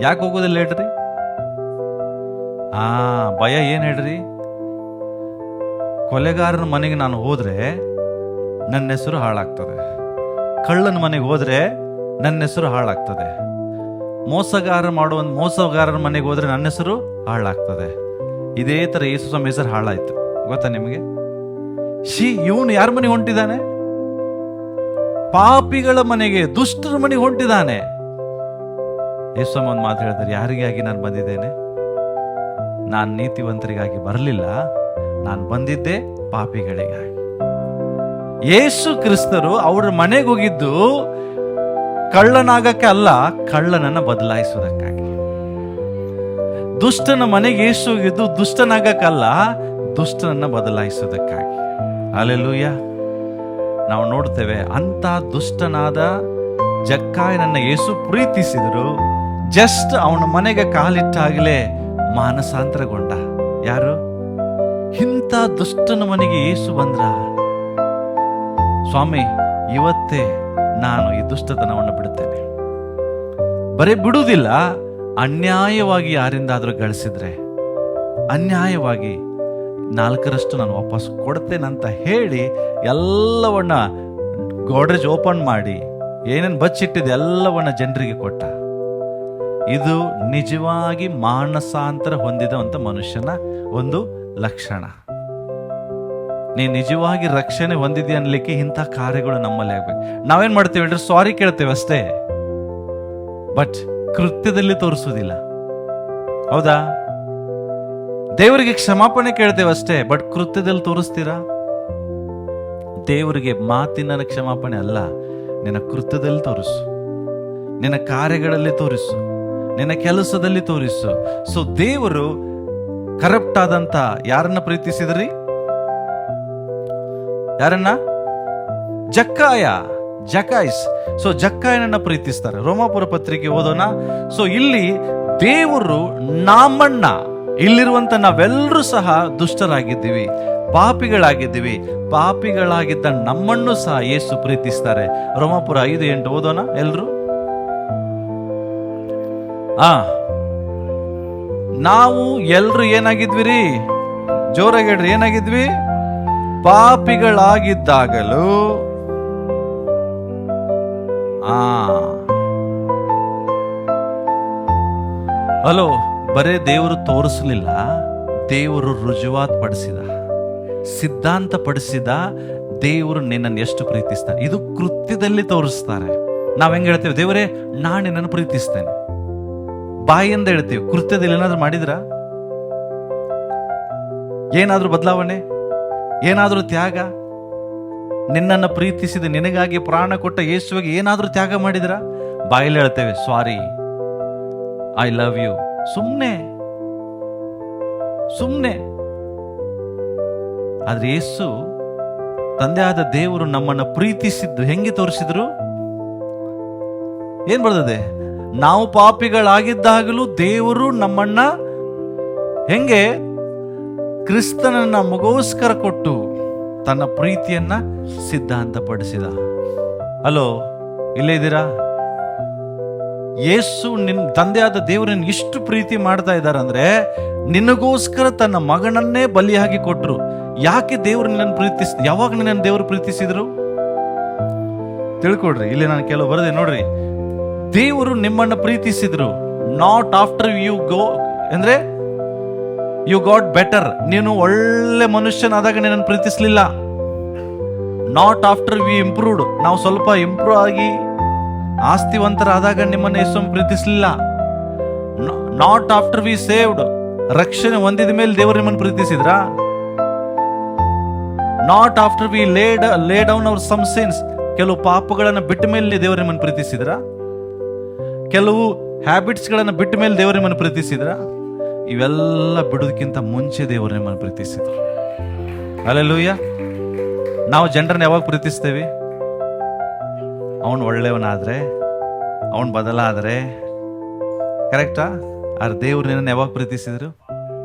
ಯಾಕೆ ಹೋಗೋದಿಲ್ಲ ಹೇಳ್ರಿ? ಭಯ ಏನ್ ಹೇಳ್ರಿ? ಕೊಲೆಗಾರನ ಮನೆಗೆ ನಾನು ಹೋದ್ರೆ ನನ್ನ ಹೆಸರು ಹಾಳಾಗ್ತದೆ, ಕಳ್ಳನ ಮನೆಗೆ ಹೋದ್ರೆ ನನ್ನ ಹೆಸರು ಹಾಳಾಗ್ತದೆ, ಮೋಸಗಾರರ ಮನೆಗೆ ಹೋದ್ರೆ ನನ್ನ ಹೆಸರು ಹಾಳಾಗ್ತದೆ. ಇದೇ ತರ ಯೇಸು ಸ್ವಾಮಿ ಹೆಸರು ಹಾಳಾಯ್ತು, ಗೊತ್ತಾ ನಿಮಗೆ? ಇವನು ಯಾರ ಮನೆಗೆ ಹೊಂಟಿದ್ದಾನೆ? ಪಾಪಿಗಳ ಮನೆಗೆ, ದುಷ್ಟರ ಮನೆಗೆ ಹೊಂಟಿದ್ದಾನೆ. ಯೇಸು ಸ್ವಾಮಿ ಒಂದು ಮಾತು ಹೇಳ್ತಾರೆ, ಯಾರಿಗಾಗಿ ನಾನು ಬಂದಿದ್ದೇನೆ? ನಾನು ನೀತಿವಂತರಿಗಾಗಿ ಬರಲಿಲ್ಲ, ನಾನು ಬಂದಿದ್ದೆ ಪಾಪಿಗಳಿಗಾಗಿ. ಯೇಸು ಕ್ರಿಸ್ತರು ಅವ್ರ ಮನೆಗೆ ಹೋಗಿದ್ದು ಕಳ್ಳನಾಗಕ್ಕೆ ಅಲ್ಲ, ಕಳ್ಳನನ್ನ ಬದಲಾಯಿಸುವುದಕ್ಕಾಗಿ. ದುಷ್ಟನ ಮನೆಗೆ ಯೇಸು ಹೋಗಿದ್ದು ದುಷ್ಟನಾಗಕ್ಕಲ್ಲ, ದುಷ್ಟನನ್ನ ಬದಲಾಯಿಸುವುದಕ್ಕಾಗಿ. ಹಲ್ಲೆಲೂಯಾ. ನಾವು ನೋಡ್ತೇವೆ, ಅಂತ ದುಷ್ಟನಾದ ಜಕ್ಕಾಯನನ್ನ ಯೇಸು ಪ್ರೀತಿಸಿದರು. ಜಸ್ಟ್ ಅವನ ಮನೆಗೆ ಕಾಲಿಟ್ಟಾಗಲೇ ಮಾನಸಾಂತರಗೊಂಡ. ಯಾರು? ಇಂಥ ದುಷ್ಟನ ಮನೆಗೆ ಯೇಸು ಬಂದ್ರ, ಸ್ವಾಮಿ ಇವತ್ತೇ ನಾನು ಈ ದುಷ್ಟತನವನ್ನು ಬಿಡುತ್ತೇನೆ. ಬರೀ ಬಿಡುವುದಿಲ್ಲ, ಅನ್ಯಾಯವಾಗಿ ಯಾರಿಂದಾದ್ರೂ ಗಳಿಸಿದ್ರೆ ಅನ್ಯಾಯವಾಗಿ 4% ನಾನು ವಾಪಸ್ ಕೊಡ್ತೇನಂತ ಹೇಳಿ ಎಲ್ಲವನ್ನ ಗೋಡ್ರೇಜ್ ಓಪನ್ ಮಾಡಿ ಏನೇನು ಬಚ್ಚಿಟ್ಟಿದೆ ಎಲ್ಲವನ್ನ ಜನರಿಗೆ ಕೊಟ್ಟ. ಇದು ನಿಜವಾಗಿ ಮಾನಸಾಂತರ ಹೊಂದಿದಂತ ಮನುಷ್ಯನ ಒಂದು ಲಕ್ಷಣ. ನೀ ನಿಜವಾಗಿ ರಕ್ಷಣೆ ಹೊಂದಿದ್ಯಾ ಅನ್ಲಿಕ್ಕೆ ಇಂಥ ಕಾರ್ಯಗಳು ನಮ್ಮಲ್ಲಿ ಆಗ್ಬೇಕು. ನಾವೇನ್ ಮಾಡ್ತೇವೆ ಹೇಳ್ರಿ? ಸಾರಿ ಕೇಳ್ತೇವೆ ಅಷ್ಟೇ, ಬಟ್ ಕೃತ್ಯದಲ್ಲಿ ತೋರಿಸುವುದಿಲ್ಲ. ಹೌದಾ? ದೇವರಿಗೆ ಕ್ಷಮಾಪಣೆ ಕೇಳ್ತೇವೆ ಅಷ್ಟೇ, ಬಟ್ ಕೃತ್ಯದಲ್ಲಿ ತೋರಿಸ್ತೀರಾ? ದೇವರಿಗೆ ಮಾತಿನ ಕ್ಷಮಾಪಣೆ ಅಲ್ಲ, ನಿನ್ನ ಕೃತ್ಯದಲ್ಲಿ ತೋರಿಸು, ನಿನ್ನ ಕಾರ್ಯಗಳಲ್ಲಿ ತೋರಿಸು, ನಿನ್ನ ಕೆಲಸದಲ್ಲಿ ತೋರಿಸು. ಸೊ ದೇವರು ಕರಪ್ಟ್ ಆದಂತ ಯಾರನ್ನ ಪ್ರೀತಿಸಿದ್ರಿ? ಯಾರನ್ನ? ಜಕ್ಕಾಯ್ಸ್. ಸೊ ಜಕ್ಕಾಯನನ್ನ ಪ್ರೀತಿಸ್ತಾರೆ. ರೋಮಾಪುರ ಪತ್ರಿಕೆ ಓದೋಣ. ಸೊ ಇಲ್ಲಿ ದೇವರು ನಮ್ಮನ್ನ, ಇಲ್ಲಿರುವಂತ ನಾವೆಲ್ಲರೂ ಸಹ ದುಷ್ಟರಾಗಿದ್ದೀವಿ, ಪಾಪಿಗಳಾಗಿದ್ದ ನಮ್ಮನ್ನು ಸಹ ಯೇಸು ಪ್ರೀತಿಸ್ತಾರೆ. ರೋಮಾಪುರ 5:8 ಓದೋಣ ಎಲ್ರು. ನಾವು ಎಲ್ರು ಏನಾಗಿದ್ವಿ ರೀ? ಜೋರಾಗಿ ಹೇಳ್ರಿ, ಏನಾಗಿದ್ವಿ? ಪಾಪಿಗಳಾಗಿದ್ದಾಗಲೂ. ಹಲೋ, ಬರೇ ದೇವರು ತೋರಿಸಲಿಲ್ಲ, ದೇವರು ರುಜುವಾತ್ ಪಡಿಸಿದ, ಸಿದ್ಧಾಂತ ಪಡಿಸಿದ. ದೇವರು ನಿನ್ನನ್ನು ಎಷ್ಟು ಪ್ರೀತಿಸ್ತಾನೆ ಇದು ಕೃತ್ಯದಲ್ಲಿ ತೋರಿಸ್ತಾರೆ. ನಾವ್ ಹೆಂಗ್ ಹೇಳ್ತೇವೆ? ದೇವರೇ ನಾನು ನಿನ್ನನ್ನು ಪ್ರೀತಿಸ್ತೇನೆ, ಬಾಯಿಯಿಂದ ಹೇಳ್ತೇವೆ. ಕೃತ್ಯದಲ್ಲಿ ಏನಾದ್ರೂ ಮಾಡಿದ್ರ? ಏನಾದ್ರೂ ಬದಲಾವಣೆ, ಏನಾದ್ರೂ ತ್ಯಾಗ? ನಿನ್ನನ್ನು ಪ್ರೀತಿಸಿದ, ನಿನಗಾಗಿ ಪ್ರಾಣ ಕೊಟ್ಟ ಯೇಸುವಿಗೆ ಏನಾದ್ರೂ ತ್ಯಾಗ ಮಾಡಿದ್ರ? ಬಾಯಲ್ಲಿ ಹೇಳ್ತೇವೆ ಸಾರಿ, ಐ ಲವ್ ಯು. ಸುಮ್ನೆ. ಆದ್ರೆ ಯೇಸು ತಂದೆಯಾದ ದೇವರು ನಮ್ಮನ್ನ ಪ್ರೀತಿಸಿದ್ದು ಹೆಂಗೆ ತೋರಿಸಿದ್ರು? ಏನ್ ಬರ್ತದೆ? ನಾವು ಪಾಪಿಗಳಾಗಿದ್ದಾಗಲೂ ದೇವರು ನಮ್ಮನ್ನ ಹೆಂಗೆ ಕ್ರಿಸ್ತನನ್ನ ನಮಗೋಸ್ಕರ ಕೊಟ್ಟು ತನ್ನ ಪ್ರೀತಿಯನ್ನ ಸಿದ್ಧಾಂತಪಡಿಸಿದ. ಹಲೋ, ಇಲ್ಲೇ ಇದ್ದೀರಾ? ಯೇಸು ತಂದೆಯಾದ ದೇವರನ್ನ ಇಷ್ಟು ಪ್ರೀತಿ ಮಾಡ್ತಾ ಇದ್ದಾರಂದ್ರೆ ನಿನಗೋಸ್ಕರ ತನ್ನ ಮಗನನ್ನೇ ಬಲಿಯಾಗಿ ಕೊಟ್ರು. ಯಾಕೆ ದೇವರು ನಿನ್ನನ್ನು ಯಾವಾಗ ನಿನ್ನನ್ನು ದೇವರು ಪ್ರೀತಿಸಿದ್ರು ತಿಳ್ಕೊಡ್ರಿ. ಇಲ್ಲಿ ನಾನು ಕೆಲವು ಬರದೆ ನೋಡ್ರಿ. ದೇವರು ನಿಮ್ಮನ್ನ ಪ್ರೀತಿಸಿದ್ರು ನಾಟ್ ಆಫ್ಟರ್ ಯು ಗೋ, ಅಂದ್ರೆ ಯು ಗಾಟ್ ಬೆಟರ್. ನೀನು ಒಳ್ಳೆ ಮನುಷ್ಯನಾದಾಗ ನಿನ್ನನ್ನು ಪ್ರೀತಿಸ್ಲಿಲ್ಲ. ನಾಟ್ ಆಫ್ಟರ್ ವಿ ಇಂಪ್ರೂವ್ಡ್, ನಾವು ಸ್ವಲ್ಪ ಇಂಪ್ರೂವ್ ಆಗಿ ಆಸ್ತಿವಂತರಾದಾಗ ನಿಮ್ಮನ್ನು ಯೇಸು ಪ್ರೀತಿಸ್ಲಿಲ್ಲ. ನಾಟ್ ಆಫ್ಟರ್ ವಿ ಸೇವ್ಡ್, ರಕ್ಷಣೆ ಹೊಂದಿದ ಮೇಲೆ ದೇವರು ನಿಮ್ಮನ್ನು ಪ್ರೀತಿಸಿದ್ರ. Not after we lay down our some sins, ಕೆಲವು ಪಾಪಗಳನ್ನ ಬಿಟ್ಟ ಮೇಲೆ ದೇವರು ನಿಮ್ಮನ್ನು ಪ್ರೀತಿಸಿದ್ರ. ಕೆಲವು ಹ್ಯಾಬಿಟ್ಸ್ ಗಳನ್ನ ಬಿಟ್ಟ ಮೇಲೆ ದೇವರು ನಿಮ್ಮನ್ನು ಪ್ರೀತಿಸಿದ್ರ. ಇವೆಲ್ಲ ಬಿಡೋದಕ್ಕಿಂತ ಮುಂಚೆ ದೇವರು ನಿಮ್ಮನ್ನು ಪ್ರೀತಿಸಿದ್ರು. ಹಲ್ಲೆಲೂಯಾ. ನಾವು ಜನರನ್ನ ಯಾವಾಗ ಪ್ರೀತಿಸ್ತೇವೆ? ಅವನು ಒಳ್ಳೆಯವನಾದ್ರೆ, ಅವನು ಬದಲಾದ್ರೆ, ಕರೆಕ್ಟಾ? ಆದ್ರೆ ದೇವ್ರು ನಿನ್ನನ್ನು ಯಾವಾಗ ಪ್ರೀತಿಸಿದ್ರು?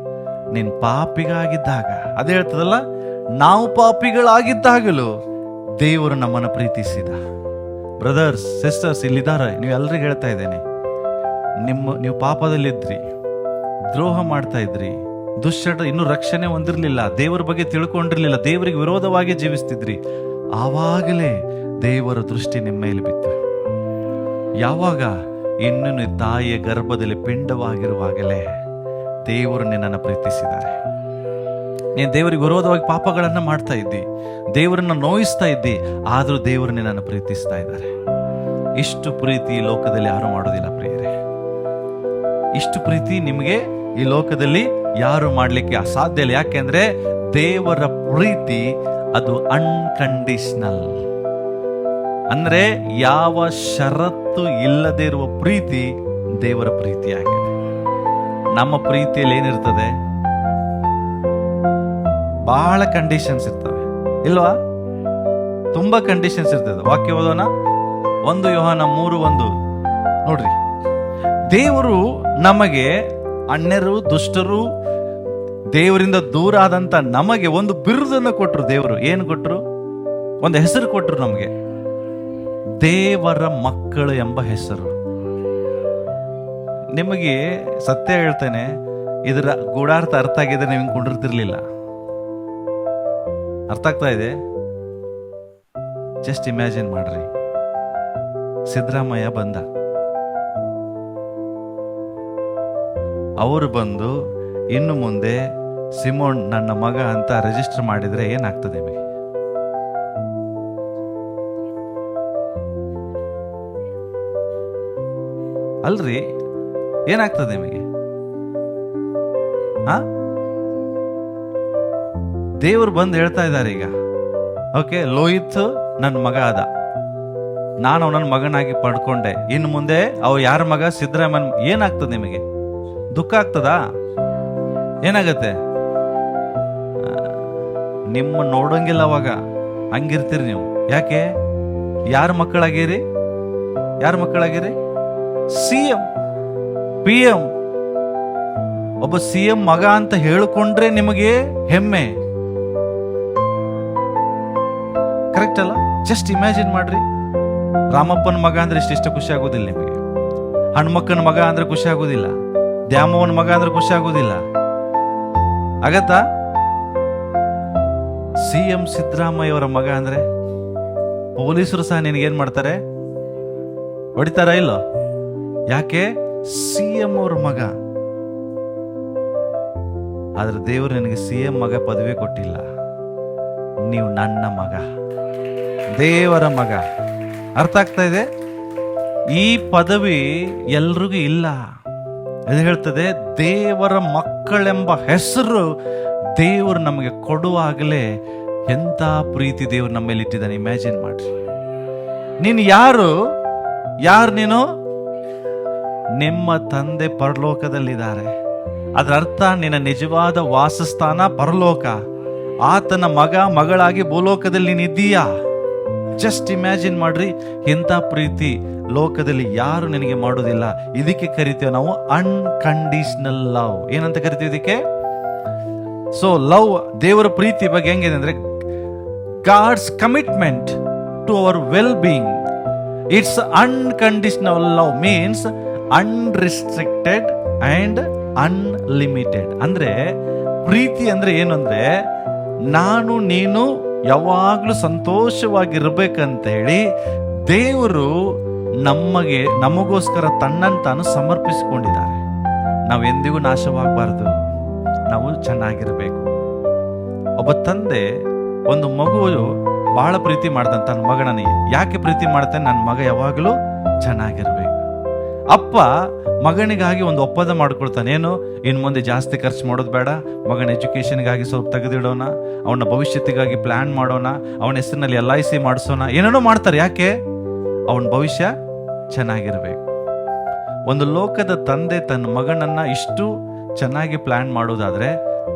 ನೀನ್ ಪಾಪಿಗಾಗಿದ್ದಾಗ. ಅದೇ ಹೇಳ್ತದಲ್ಲ, ನಾವು ಪಾಪಿಗಳಾಗಿದ್ದಾಗಲೂ ದೇವರು ನಮ್ಮನ್ನು ಪ್ರೀತಿಸಿದ. ಬ್ರದರ್ಸ್, ಸಿಸ್ಟರ್ಸ್ ಇಲ್ಲಿದ್ದಾರೆ, ನೀವು ಎಲ್ರಿಗೂ ಹೇಳ್ತಾ ಇದ್ದೇನೆ, ನೀವು ಪಾಪದಲ್ಲಿದ್ರಿ, ದ್ರೋಹ ಮಾಡ್ತಾ ಇದ್ರಿ, ದುಶ್ಚಟ, ಇನ್ನೂ ರಕ್ಷಣೆ ಹೊಂದಿರಲಿಲ್ಲ, ದೇವರ ಬಗ್ಗೆ ತಿಳ್ಕೊಂಡಿರ್ಲಿಲ್ಲ, ದೇವರಿಗೆ ವಿರೋಧವಾಗಿ ಜೀವಿಸ್ತಿದ್ರಿ. ಆವಾಗಲೇ ದೇವರ ದೃಷ್ಟಿ ನಿಮ್ಮ ಮೇಲೆ ಬಿತ್ತು. ಯಾವಾಗ? ಇನ್ನು ತಾಯಿಯ ಗರ್ಭದಲ್ಲಿ ಪಿಂಡವಾಗಿರುವಾಗಲೇ ದೇವರು ನಿನ್ನನ್ನು ಪ್ರೀತಿಸಿದ್ದಾರೆ. ನೀನು ದೇವರಿಗೆ ವಿರೋಧವಾಗಿ ಪಾಪಗಳನ್ನು ಮಾಡ್ತಾ ಇದ್ದಿ, ದೇವರನ್ನ ನೋಯಿಸ್ತಾ ಇದ್ದಿ, ಆದರೂ ದೇವರು ನಿನ್ನನ್ನು ಪ್ರೀತಿಸ್ತಾ ಇದ್ದಾರೆ. ಇಷ್ಟು ಪ್ರೀತಿ ಈ ಲೋಕದಲ್ಲಿ ಯಾರು ಮಾಡೋದಿಲ್ಲ ಪ್ರಿಯರೇ. ಇಷ್ಟು ಪ್ರೀತಿ ನಿಮಗೆ ಈ ಲೋಕದಲ್ಲಿ ಯಾರು ಮಾಡಲಿಕ್ಕೆ ಅಸಾಧ್ಯ ಇಲ್ಲ. ಯಾಕೆಂದ್ರೆ ದೇವರ ಪ್ರೀತಿ ಅದು ಅನ್ಕಂಡೀಷನಲ್, ಅಂದ್ರೆ ಯಾವ ಷರತ್ತು ಇಲ್ಲದೆ ಇರುವ ಪ್ರೀತಿ ದೇವರ ಪ್ರೀತಿಯಾಗಿದೆ. ನಮ್ಮ ಪ್ರೀತಿಯಲ್ಲಿ ಏನಿರ್ತದೆ? ಬಹಳ ಕಂಡೀಷನ್ಸ್ ಇರ್ತವೆ, ಇಲ್ವಾ? ತುಂಬಾ ಕಂಡೀಷನ್ಸ್ ಇರ್ತದೆ. ವಾಕ್ಯ ಓದೋಣ, 1 ಯೋಹಾನ 3:1 ನೋಡ್ರಿ. ದೇವರು ನಮಗೆ, ಅನ್ಯರು, ದುಷ್ಟರು, ದೇವರಿಂದ ದೂರ ಆದಂತ ನಮಗೆ ಒಂದು ಬಿರುದನ್ನು ಕೊಟ್ಟರು. ದೇವರು ಏನು ಕೊಟ್ಟರು? ಒಂದು ಹೆಸರು ಕೊಟ್ಟರು ನಮಗೆ, ದೇವರ ಮಕ್ಕಳು ಎಂಬ ಹೆಸರು. ನಿಮಗೆ ಸತ್ಯ ಹೇಳ್ತೇನೆ, ಇದರ ಗೂಢಾರ್ಥ ಅರ್ಥ ಆಗಿದೆ, ನೀವು ಹಿಂಗೆ ಕೊಂಡಿರ್ತಿರ್ಲಿಲ್ಲ. ಅರ್ಥ ಆಗ್ತಾ ಇದೆ? ಜಸ್ಟ್ ಇಮ್ಯಾಜಿನ್ ಮಾಡ್ರಿ, ಸಿದ್ದರಾಮಯ್ಯ ಬಂದ, ಅವರು ಬಂದು ಇನ್ನು ಮುಂದೆ ಸಿಮೋನ್ ನನ್ನ ಮಗ ಅಂತ ರಿಜಿಸ್ಟರ್ ಮಾಡಿದ್ರೆ ಏನಾಗ್ತದೆ ನಿಮಗೆ? ಅಲ್ರಿ, ಏನಾಗ್ತದೆ ನಿಮಗೆ? ದೇವರು ಬಂದು ಹೇಳ್ತಾ ಇದ್ದಾರೆ ಈಗ, ಓಕೆ, ಲೋಹಿತ್ ನನ್ನ ಮಗ ಆದ, ನಾನು ಅವನನ್ನ ಮಗನಾಗಿ ಪಡ್ಕೊಂಡೆ, ಇನ್ನು ಮುಂದೆ ಅವ್ ಯಾರ ಮಗ? ಸಿದ್ದರಾಮಯ್ಯನ. ಏನಾಗ್ತದೆ ನಿಮಗೆ? ದುಃಖ ಆಗ್ತದಾ? ಏನಾಗತ್ತೆ? ನಿಮ್ಮ ನೋಡಂಗಿಲ್ಲ ಅವಾಗ, ಹಂಗಿರ್ತೀರಿ ನೀವು. ಯಾಕೆ? ಯಾರ ಮಕ್ಕಳಾಗಿರಿ? ಯಾರ ಮಕ್ಕಳಾಗಿರಿ? CM PM. ಒಬ್ಬ CM ಮಗ ಅಂತ ಹೇಳಿಕೊಂಡ್ರೆ ನಿಮಗೆ ಹೆಮ್ಮೆ, ಕರೆಕ್ಟ್ ಅಲ್ಲ? ಜಸ್ಟ್ ಇಮ್ಯಾಜಿನ್ ಮಾಡ್ರಿ, ರಾಮಪ್ಪನ ಮಗ ಅಂದ್ರೆ ಇಷ್ಟ ಖುಷಿ ಆಗೋದಿಲ್ಲ ನಿಮಗೆ, ಹಣ್ಮಕ್ಕನ ಮಗ ಅಂದ್ರೆ ಖುಷಿ ಆಗೋದಿಲ್ಲ, ದ್ಯಾಮವ್ವನ ಮಗ ಅಂದ್ರೆ ಖುಷಿ ಆಗೋದಿಲ್ಲ, ಆಗತ್ತಾ? CM ಸಿದ್ದರಾಮಯ್ಯ ಅವರ ಮಗ ಅಂದ್ರೆ ಪೊಲೀಸರು ಸಹ ನಿನಗೇನ್ ಮಾಡ್ತಾರೆ? ಹೊಡಿತಾರ ಇಲ್ಲೋ? ಯಾಕೆ? CM ಅವ್ರ ಮಗ. ಆದ್ರೆ ದೇವರು ನಿನಗೆ CM ಮಗ ಪದವಿ ಕೊಟ್ಟಿಲ್ಲ, ನೀವು ನನ್ನ ಮಗ, ದೇವರ ಮಗ. ಅರ್ಥ ಆಗ್ತಾ ಇದೆ? ಈ ಪದವಿ ಎಲ್ರಿಗೂ ಇಲ್ಲ. ಅದು ಹೇಳ್ತದೆ, ದೇವರ ಮಕ್ಕಳೆಂಬ ಹೆಸರು ದೇವರು ನಮಗೆ ಕೊಡುವಾಗಲೇ ಎಂತ ಪ್ರೀತಿ ದೇವರು ನಮ್ಮ ಮೇಲೆ ಇಟ್ಟಿದ್ದಾನೆ. ಇಮ್ಯಾಜಿನ್ ಮಾಡ್ರಿ, ನೀನು ಯಾರು? ನೀನು? ನಿಮ್ಮ ತಂದೆ ಪರಲೋಕದಲ್ಲಿದ್ದಾರೆ. ಅದರ ಅರ್ಥ ನಿನ್ನ ನಿಜವಾದ ವಾಸಸ್ಥಾನ ಪರಲೋಕ. ಆತನ ಮಗ, ಮಗಳಾಗಿ ಭೂಲೋಕದಲ್ಲಿ ನೀನಿದ್ದೀಯಾ. ಜಸ್ಟ್ ಇಮ್ಯಾಜಿನ್ ಮಾಡ್ರಿ, ಎಂಥ ಪ್ರೀತಿ ಲೋಕದಲ್ಲಿ ಯಾರು ನಿನಗೆ ಮಾಡೋದಿಲ್ಲ. ಇದಕ್ಕೆ ಕರಿತೀವಿ ನಾವು ಅನ್ಕಂಡೀಷನಲ್ ಲವ್. ಏನಂತ ಕರಿತೀವಿ ಇದಕ್ಕೆ? ಸೊ ಲವ್, ದೇವರ ಪ್ರೀತಿ ಬಗ್ಗೆ ಹೆಂಗಿದೆ ಅಂದ್ರೆ, God's commitment to our well being. It's unconditional love means unrestricted and unlimited. ಅಂದ್ರೆ ಪ್ರೀತಿ ಅಂದ್ರೆ ಏನು ಅಂದ್ರೆ, ನಾನು ನೀನು ಯಾವಾಗ್ಲೂ ಸಂತೋಷವಾಗಿರ್ಬೇಕಂತ ಹೇಳಿ ದೇವರು ನಮಗೋಸ್ಕರ ತನ್ನನ್ನು ತಾನು ಸಮರ್ಪಿಸಿಕೊಂಡಿದ್ದಾರೆ. ನಾವು ಎಂದಿಗೂ ನಾಶವಾಗಬಾರ್ದು, ನಾವು ಚೆನ್ನಾಗಿರ್ಬೇಕು. ಒಬ್ಬ ತಂದೆ ಒಂದು ಮಗು ಬಹಳ ಪ್ರೀತಿ ಮಾಡ್ತಾನೆ ತನ್ನ ಮಗನನ್ನ. ಯಾಕೆ ಪ್ರೀತಿ ಮಾಡ್ತಾನೆ? ನನ್ನ ಮಗ ಯಾವಾಗಲೂ ಚೆನ್ನಾಗಿರ್ಬೇಕು. ಅಪ್ಪ ಮಗನಿಗಾಗಿ ಒಂದು ಒಪ್ಪಂದ ಮಾಡ್ಕೊಳ್ತಾನೆ, ಏನು? ಇನ್ನು ಮುಂದೆ ಜಾಸ್ತಿ ಖರ್ಚು ಮಾಡೋದು ಬೇಡ, ಮಗನ ಎಜುಕೇಷನ್ಗಾಗಿ ಸ್ವಲ್ಪ ತೆಗೆದಿಡೋಣ, ಅವನ ಭವಿಷ್ಯತ್ತಿಗಾಗಿ ಪ್ಲಾನ್ ಮಾಡೋಣ, ಅವನ ಹೆಸರಿನಲ್ಲಿ LIC ಮಾಡಿಸೋಣ, ಏನೇನೋ ಮಾಡ್ತಾರೆ. ಯಾಕೆ? ಅವನ ಭವಿಷ್ಯ ಚೆನ್ನಾಗಿರ್ಬೇಕು. ಒಂದು ಲೋಕದ ತಂದೆ ತನ್ನ ಮಗನನ್ನ ಇಷ್ಟು ಚೆನ್ನಾಗಿ ಪ್ಲಾನ್ ಮಾಡೋದಾದ್ರೆ,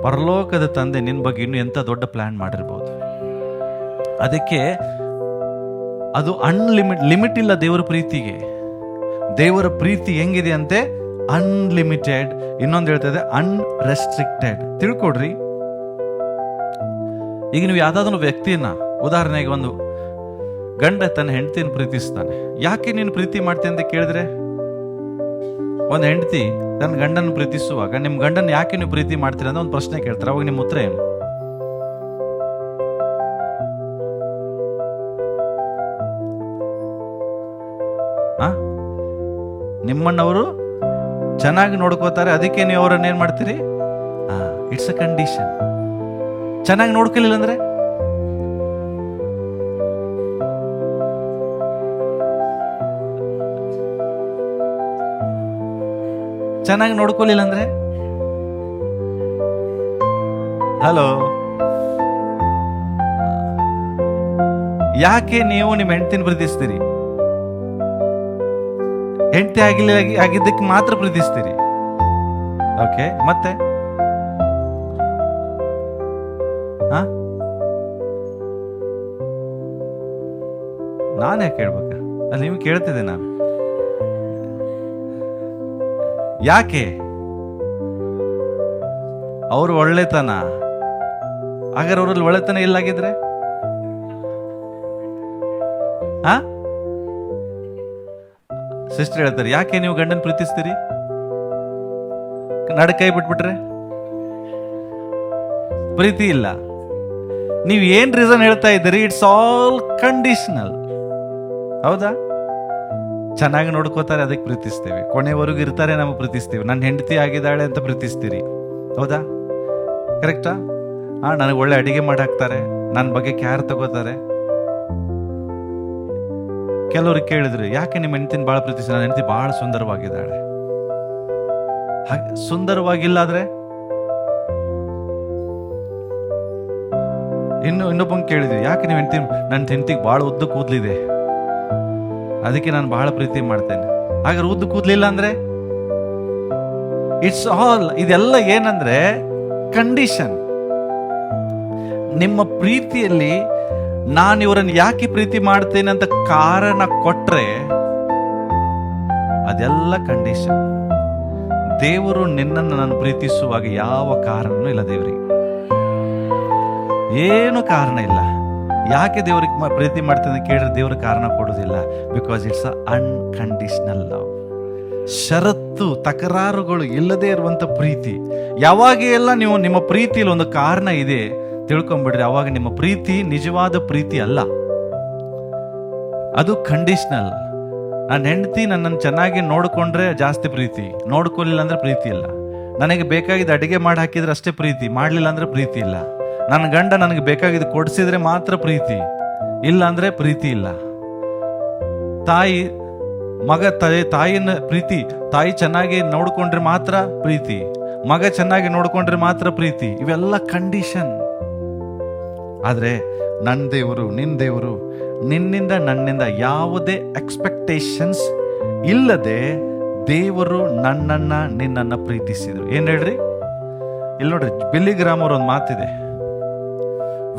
ಪರಲೋಕದ ತಂದೆ ನಿನ್ನ ಬಗ್ಗೆ ಇನ್ನೂ ಎಂತ ದೊಡ್ಡ ಪ್ಲಾನ್ ಮಾಡಿರ್ಬೋದು. ಅದಕ್ಕೆ ಅದು ಲಿಮಿಟ್ ಇಲ್ಲ ದೇವರ ಪ್ರೀತಿಗೆ. ದೇವರ ಪ್ರೀತಿ ಹೆಂಗಿದೆ ಅಂತೆ? ಅನ್ಲಿಮಿಟೆಡ್. ಇನ್ನೊಂದು ಹೇಳ್ತದೆ ಅನ್ರೆಸ್ಟ್ರಿಕ್ಟೆಡ್. ತಿಳ್ಕೊಡ್ರಿ, ಈಗ ನೀವು ಯಾವ್ದಾದ್ರು ವ್ಯಕ್ತಿಯನ್ನ, ಉದಾಹರಣೆಗೆ ಒಂದು ಗಂಡ ತನ್ನ ಹೆಂಡತಿಯನ್ನು ಪ್ರೀತಿಸ್ತಾನೆ. ಯಾಕೆ ನೀನು ಪ್ರೀತಿ ಮಾಡ್ತೀನಿ ಅಂತ ಕೇಳಿದ್ರೆ, ಒಂದು ಹೆಂಡತಿ ತನ್ನ ಗಂಡನ ಪ್ರೀತಿಸುವಾಗ ನಿಮ್ಮ ಗಂಡನ ಯಾಕೆ ನೀವು ಪ್ರೀತಿ ಮಾಡ್ತೀರ ಅಂತ ಒಂದು ಪ್ರಶ್ನೆ ಕೇಳ್ತಾರೆ. ಅವಾಗ ನಿಮ್ಮ ಉತ್ತರ ಏನು? ನಿಮ್ಮನ್ನವರು ಚೆನ್ನಾಗಿ ನೋಡ್ಕೋತಾರೆ, ಅದಕ್ಕೆ ನೀವು ಅವರನ್ನ ಏನ್ ಮಾಡ್ತೀರಿ? It's a condition. ಚೆನ್ನಾಗಿ ನೋಡ್ಕೊಲಿಲ್ಲ ಅಂದ್ರೆ ಚೆನ್ನಾಗಿ ನೋಡ್ಕೊಲಿಲ್ಲ ಅಂದ್ರೆ ಹಲೋ, ಯಾಕೆ ನೀವು ನಿಮ್ಮ ಹೆಂಡತಿನ ಪ್ರೀತಿಸ್ತೀರಿ? ಹೆಂಡತಿ ಆಗಿದ್ದಕ್ಕೆ ಮಾತ್ರ ಪ್ರೀತಿಸ್ತೀರಿ. ಓಕೆ, ಮತ್ತೆ ನಾನು ಯಾಕೆ ಕೇಳ್ಬೇಕ? ಅಲ್ಲಿ ನೀವು ಕೇಳ್ತಿದ್ದೆ ನಾನು. ಯಾಕೆ? ಅವ್ರು ಒಳ್ಳೆತನ. ಹಾಗಾದ್ರೆ ಅವರಲ್ಲಿ ಒಳ್ಳೆತನ ಇಲ್ಲಾಗಿದ್ರೆ ಸಿಸ್ಟರ್ ಹೇಳ್ತಾರೆ, ಯಾಕೆ ನೀವು ಗಂಡನ್ ಪ್ರೀತಿಸ್ತೀರಿ? ಕೈ ಬಿಟ್ಬಿಟ್ರೆ ಪ್ರೀತಿ ಇಲ್ಲ. ನೀವು ಏನ್ ರೀಸನ್ ಹೇಳ್ತಾ ಇದ್ದೀರಿ? It's all conditional. ಹೌದಾ? ಚೆನ್ನಾಗಿ ನೋಡ್ಕೋತಾರೆ ಅದಕ್ಕೆ ಪ್ರೀತಿಸ್ತೇವೆ, ಕೊನೆವರೆಗೂ ಇರ್ತಾರೆ ನಮಗೆ ಪ್ರೀತಿಸ್ತೀವಿ. ನನ್ನ ಹೆಂಡತಿ ಆಗಿದ್ದಾಳೆ ಅಂತ ಪ್ರೀತಿಸ್ತೀರಿ. ಹೌದಾ? ಕರೆಕ್ಟಾ? ನನಗೆ ಒಳ್ಳೆ ಅಡಿಗೆ ಮಾಡಾಕ್ತಾರೆ, ನನ್ನ ಬಗ್ಗೆ ಕ್ಯಾರ್ ತಗೋತಾರೆ. ಕೆಲವ್ರಿಗೆ ಕೇಳಿದ್ರು, ಯಾಕೆ ನಿಮ್ಮ ಹೆಂಡತಿನ ಭಾಳ ಪ್ರೀತಿಸಿ? ನನ್ನ ಹೆಂಡತಿ ಭಾಳ ಸುಂದರವಾಗಿದ್ದಾಳೆ. ಸುಂದರವಾಗಿಲ್ಲ ಆದ್ರೆ ಇನ್ನೊಬ್ಬಂಗೆ ಕೇಳಿದ್ವಿ, ಯಾಕೆ ನೀವು ಹೆಂಡತಿ? ನನ್ನ ಹೆಂಡತಿಗೆ ಭಾಳ ಉದ್ದ ಕೂದಲಿದೆ, ಅದಕ್ಕೆ ನಾನು ಬಹಳ ಪ್ರೀತಿ ಮಾಡ್ತೇನೆ. ಹಾಗಾದ್ರೆ ಉದ್ದ ಕೂದಲಿಲ್ಲ ಅಂದ್ರೆ ಇಟ್ಸ್ ಆಲ್, ಇದೆಲ್ಲ ಏನಂದ್ರೆ ಕಂಡೀಷನ್. ನಿಮ್ಮ ಪ್ರೀತಿಯಲ್ಲಿ ನಾನು ಇವರನ್ನು ಯಾಕೆ ಪ್ರೀತಿ ಮಾಡ್ತೇನೆ ಅಂತ ಕಾರಣ ಕೊಟ್ರೆ ಅದೆಲ್ಲ ಕಂಡೀಷನ್. ದೇವರು ನಿನ್ನನ್ನು ನಾನು ಪ್ರೀತಿಸುವಾಗ ಯಾವ ಕಾರಣನೂ ಇಲ್ಲ ದೇವರಿಗೆ, ಏನು ಕಾರಣ ಇಲ್ಲ. ಯಾಕೆ ದೇವರಿಗೆ ಪ್ರೀತಿ ಮಾಡ್ತೇನೆ ಕೇಳಿದ್ರೆ ದೇವರ ಕಾರಣ ಕೊಡೋದಿಲ್ಲ. Because it's a unconditional love. ಷರತ್ತು ತಕರಾರುಗಳು ಇಲ್ಲದೆ ಇರುವಂತ ಪ್ರೀತಿ. ಯಾವಾಗ ಎಲ್ಲ ನೀವು ನಿಮ್ಮ ಪ್ರೀತಿಯಲ್ಲಿ ಒಂದು ಕಾರಣ ಇದೆ ತಿಳ್ಕೊಂಡ್ಬಿಡ್ರಿ, ಅವಾಗ ನಿಮ್ಮ ಪ್ರೀತಿ ನಿಜವಾದ ಪ್ರೀತಿ ಅಲ್ಲ, ಅದು ಕಂಡೀಷನಲ್. ನನ್ನ ಹೆಂಡತಿ ನನ್ನನ್ನು ಚೆನ್ನಾಗಿ ನೋಡ್ಕೊಂಡ್ರೆ ಜಾಸ್ತಿ ಪ್ರೀತಿ, ನೋಡ್ಕೊಲಿಲ್ಲ ಅಂದ್ರೆ ಪ್ರೀತಿ ಇಲ್ಲ. ನನಗೆ ಬೇಕಾಗಿದ್ದು ಅಡಿಗೆ ಮಾಡಿ ಹಾಕಿದ್ರೆ ಅಷ್ಟೇ ಪ್ರೀತಿ, ಮಾಡಲಿಲ್ಲ ಅಂದ್ರೆ ಪ್ರೀತಿ ಇಲ್ಲ. ನನ್ನ ಗಂಡ ನನಗೆ ಬೇಕಾಗಿದ್ದು ಕೊಡಿಸಿದ್ರೆ ಮಾತ್ರ ಪ್ರೀತಿ, ಇಲ್ಲ ಅಂದ್ರೆ ಪ್ರೀತಿ ಇಲ್ಲ. ತಾಯಿ ಮಗ ತಾಯಿನ ಪ್ರೀತಿ, ತಾಯಿ ಚೆನ್ನಾಗಿ ನೋಡ್ಕೊಂಡ್ರೆ ಮಾತ್ರ ಪ್ರೀತಿ, ಮಗ ಚೆನ್ನಾಗಿ ನೋಡ್ಕೊಂಡ್ರೆ ಮಾತ್ರ ಪ್ರೀತಿ. ಇವೆಲ್ಲ ಕಂಡೀಷನ್. ಆದ್ರೆ ನನ್ನ ದೇವರು, ನಿನ್ನ ದೇವರು ನಿನ್ನಿಂದ ನನ್ನಿಂದ ಯಾವುದೇ ಎಕ್ಸ್ಪೆಕ್ಟೇಷನ್ಸ್ ಇಲ್ಲದೆ ದೇವರು ನಿನ್ನನ್ನ ಪ್ರೀತಿಸಿದ್ರು. ಏನ್ ಹೇಳ್ರಿ? ಇಲ್ಲಿ ನೋಡ್ರಿ, ಬಿಲ್ಲಿ ಗ್ರಾಮ್ ಅವ್ರ ಒಂದು ಮಾತಿದೆ,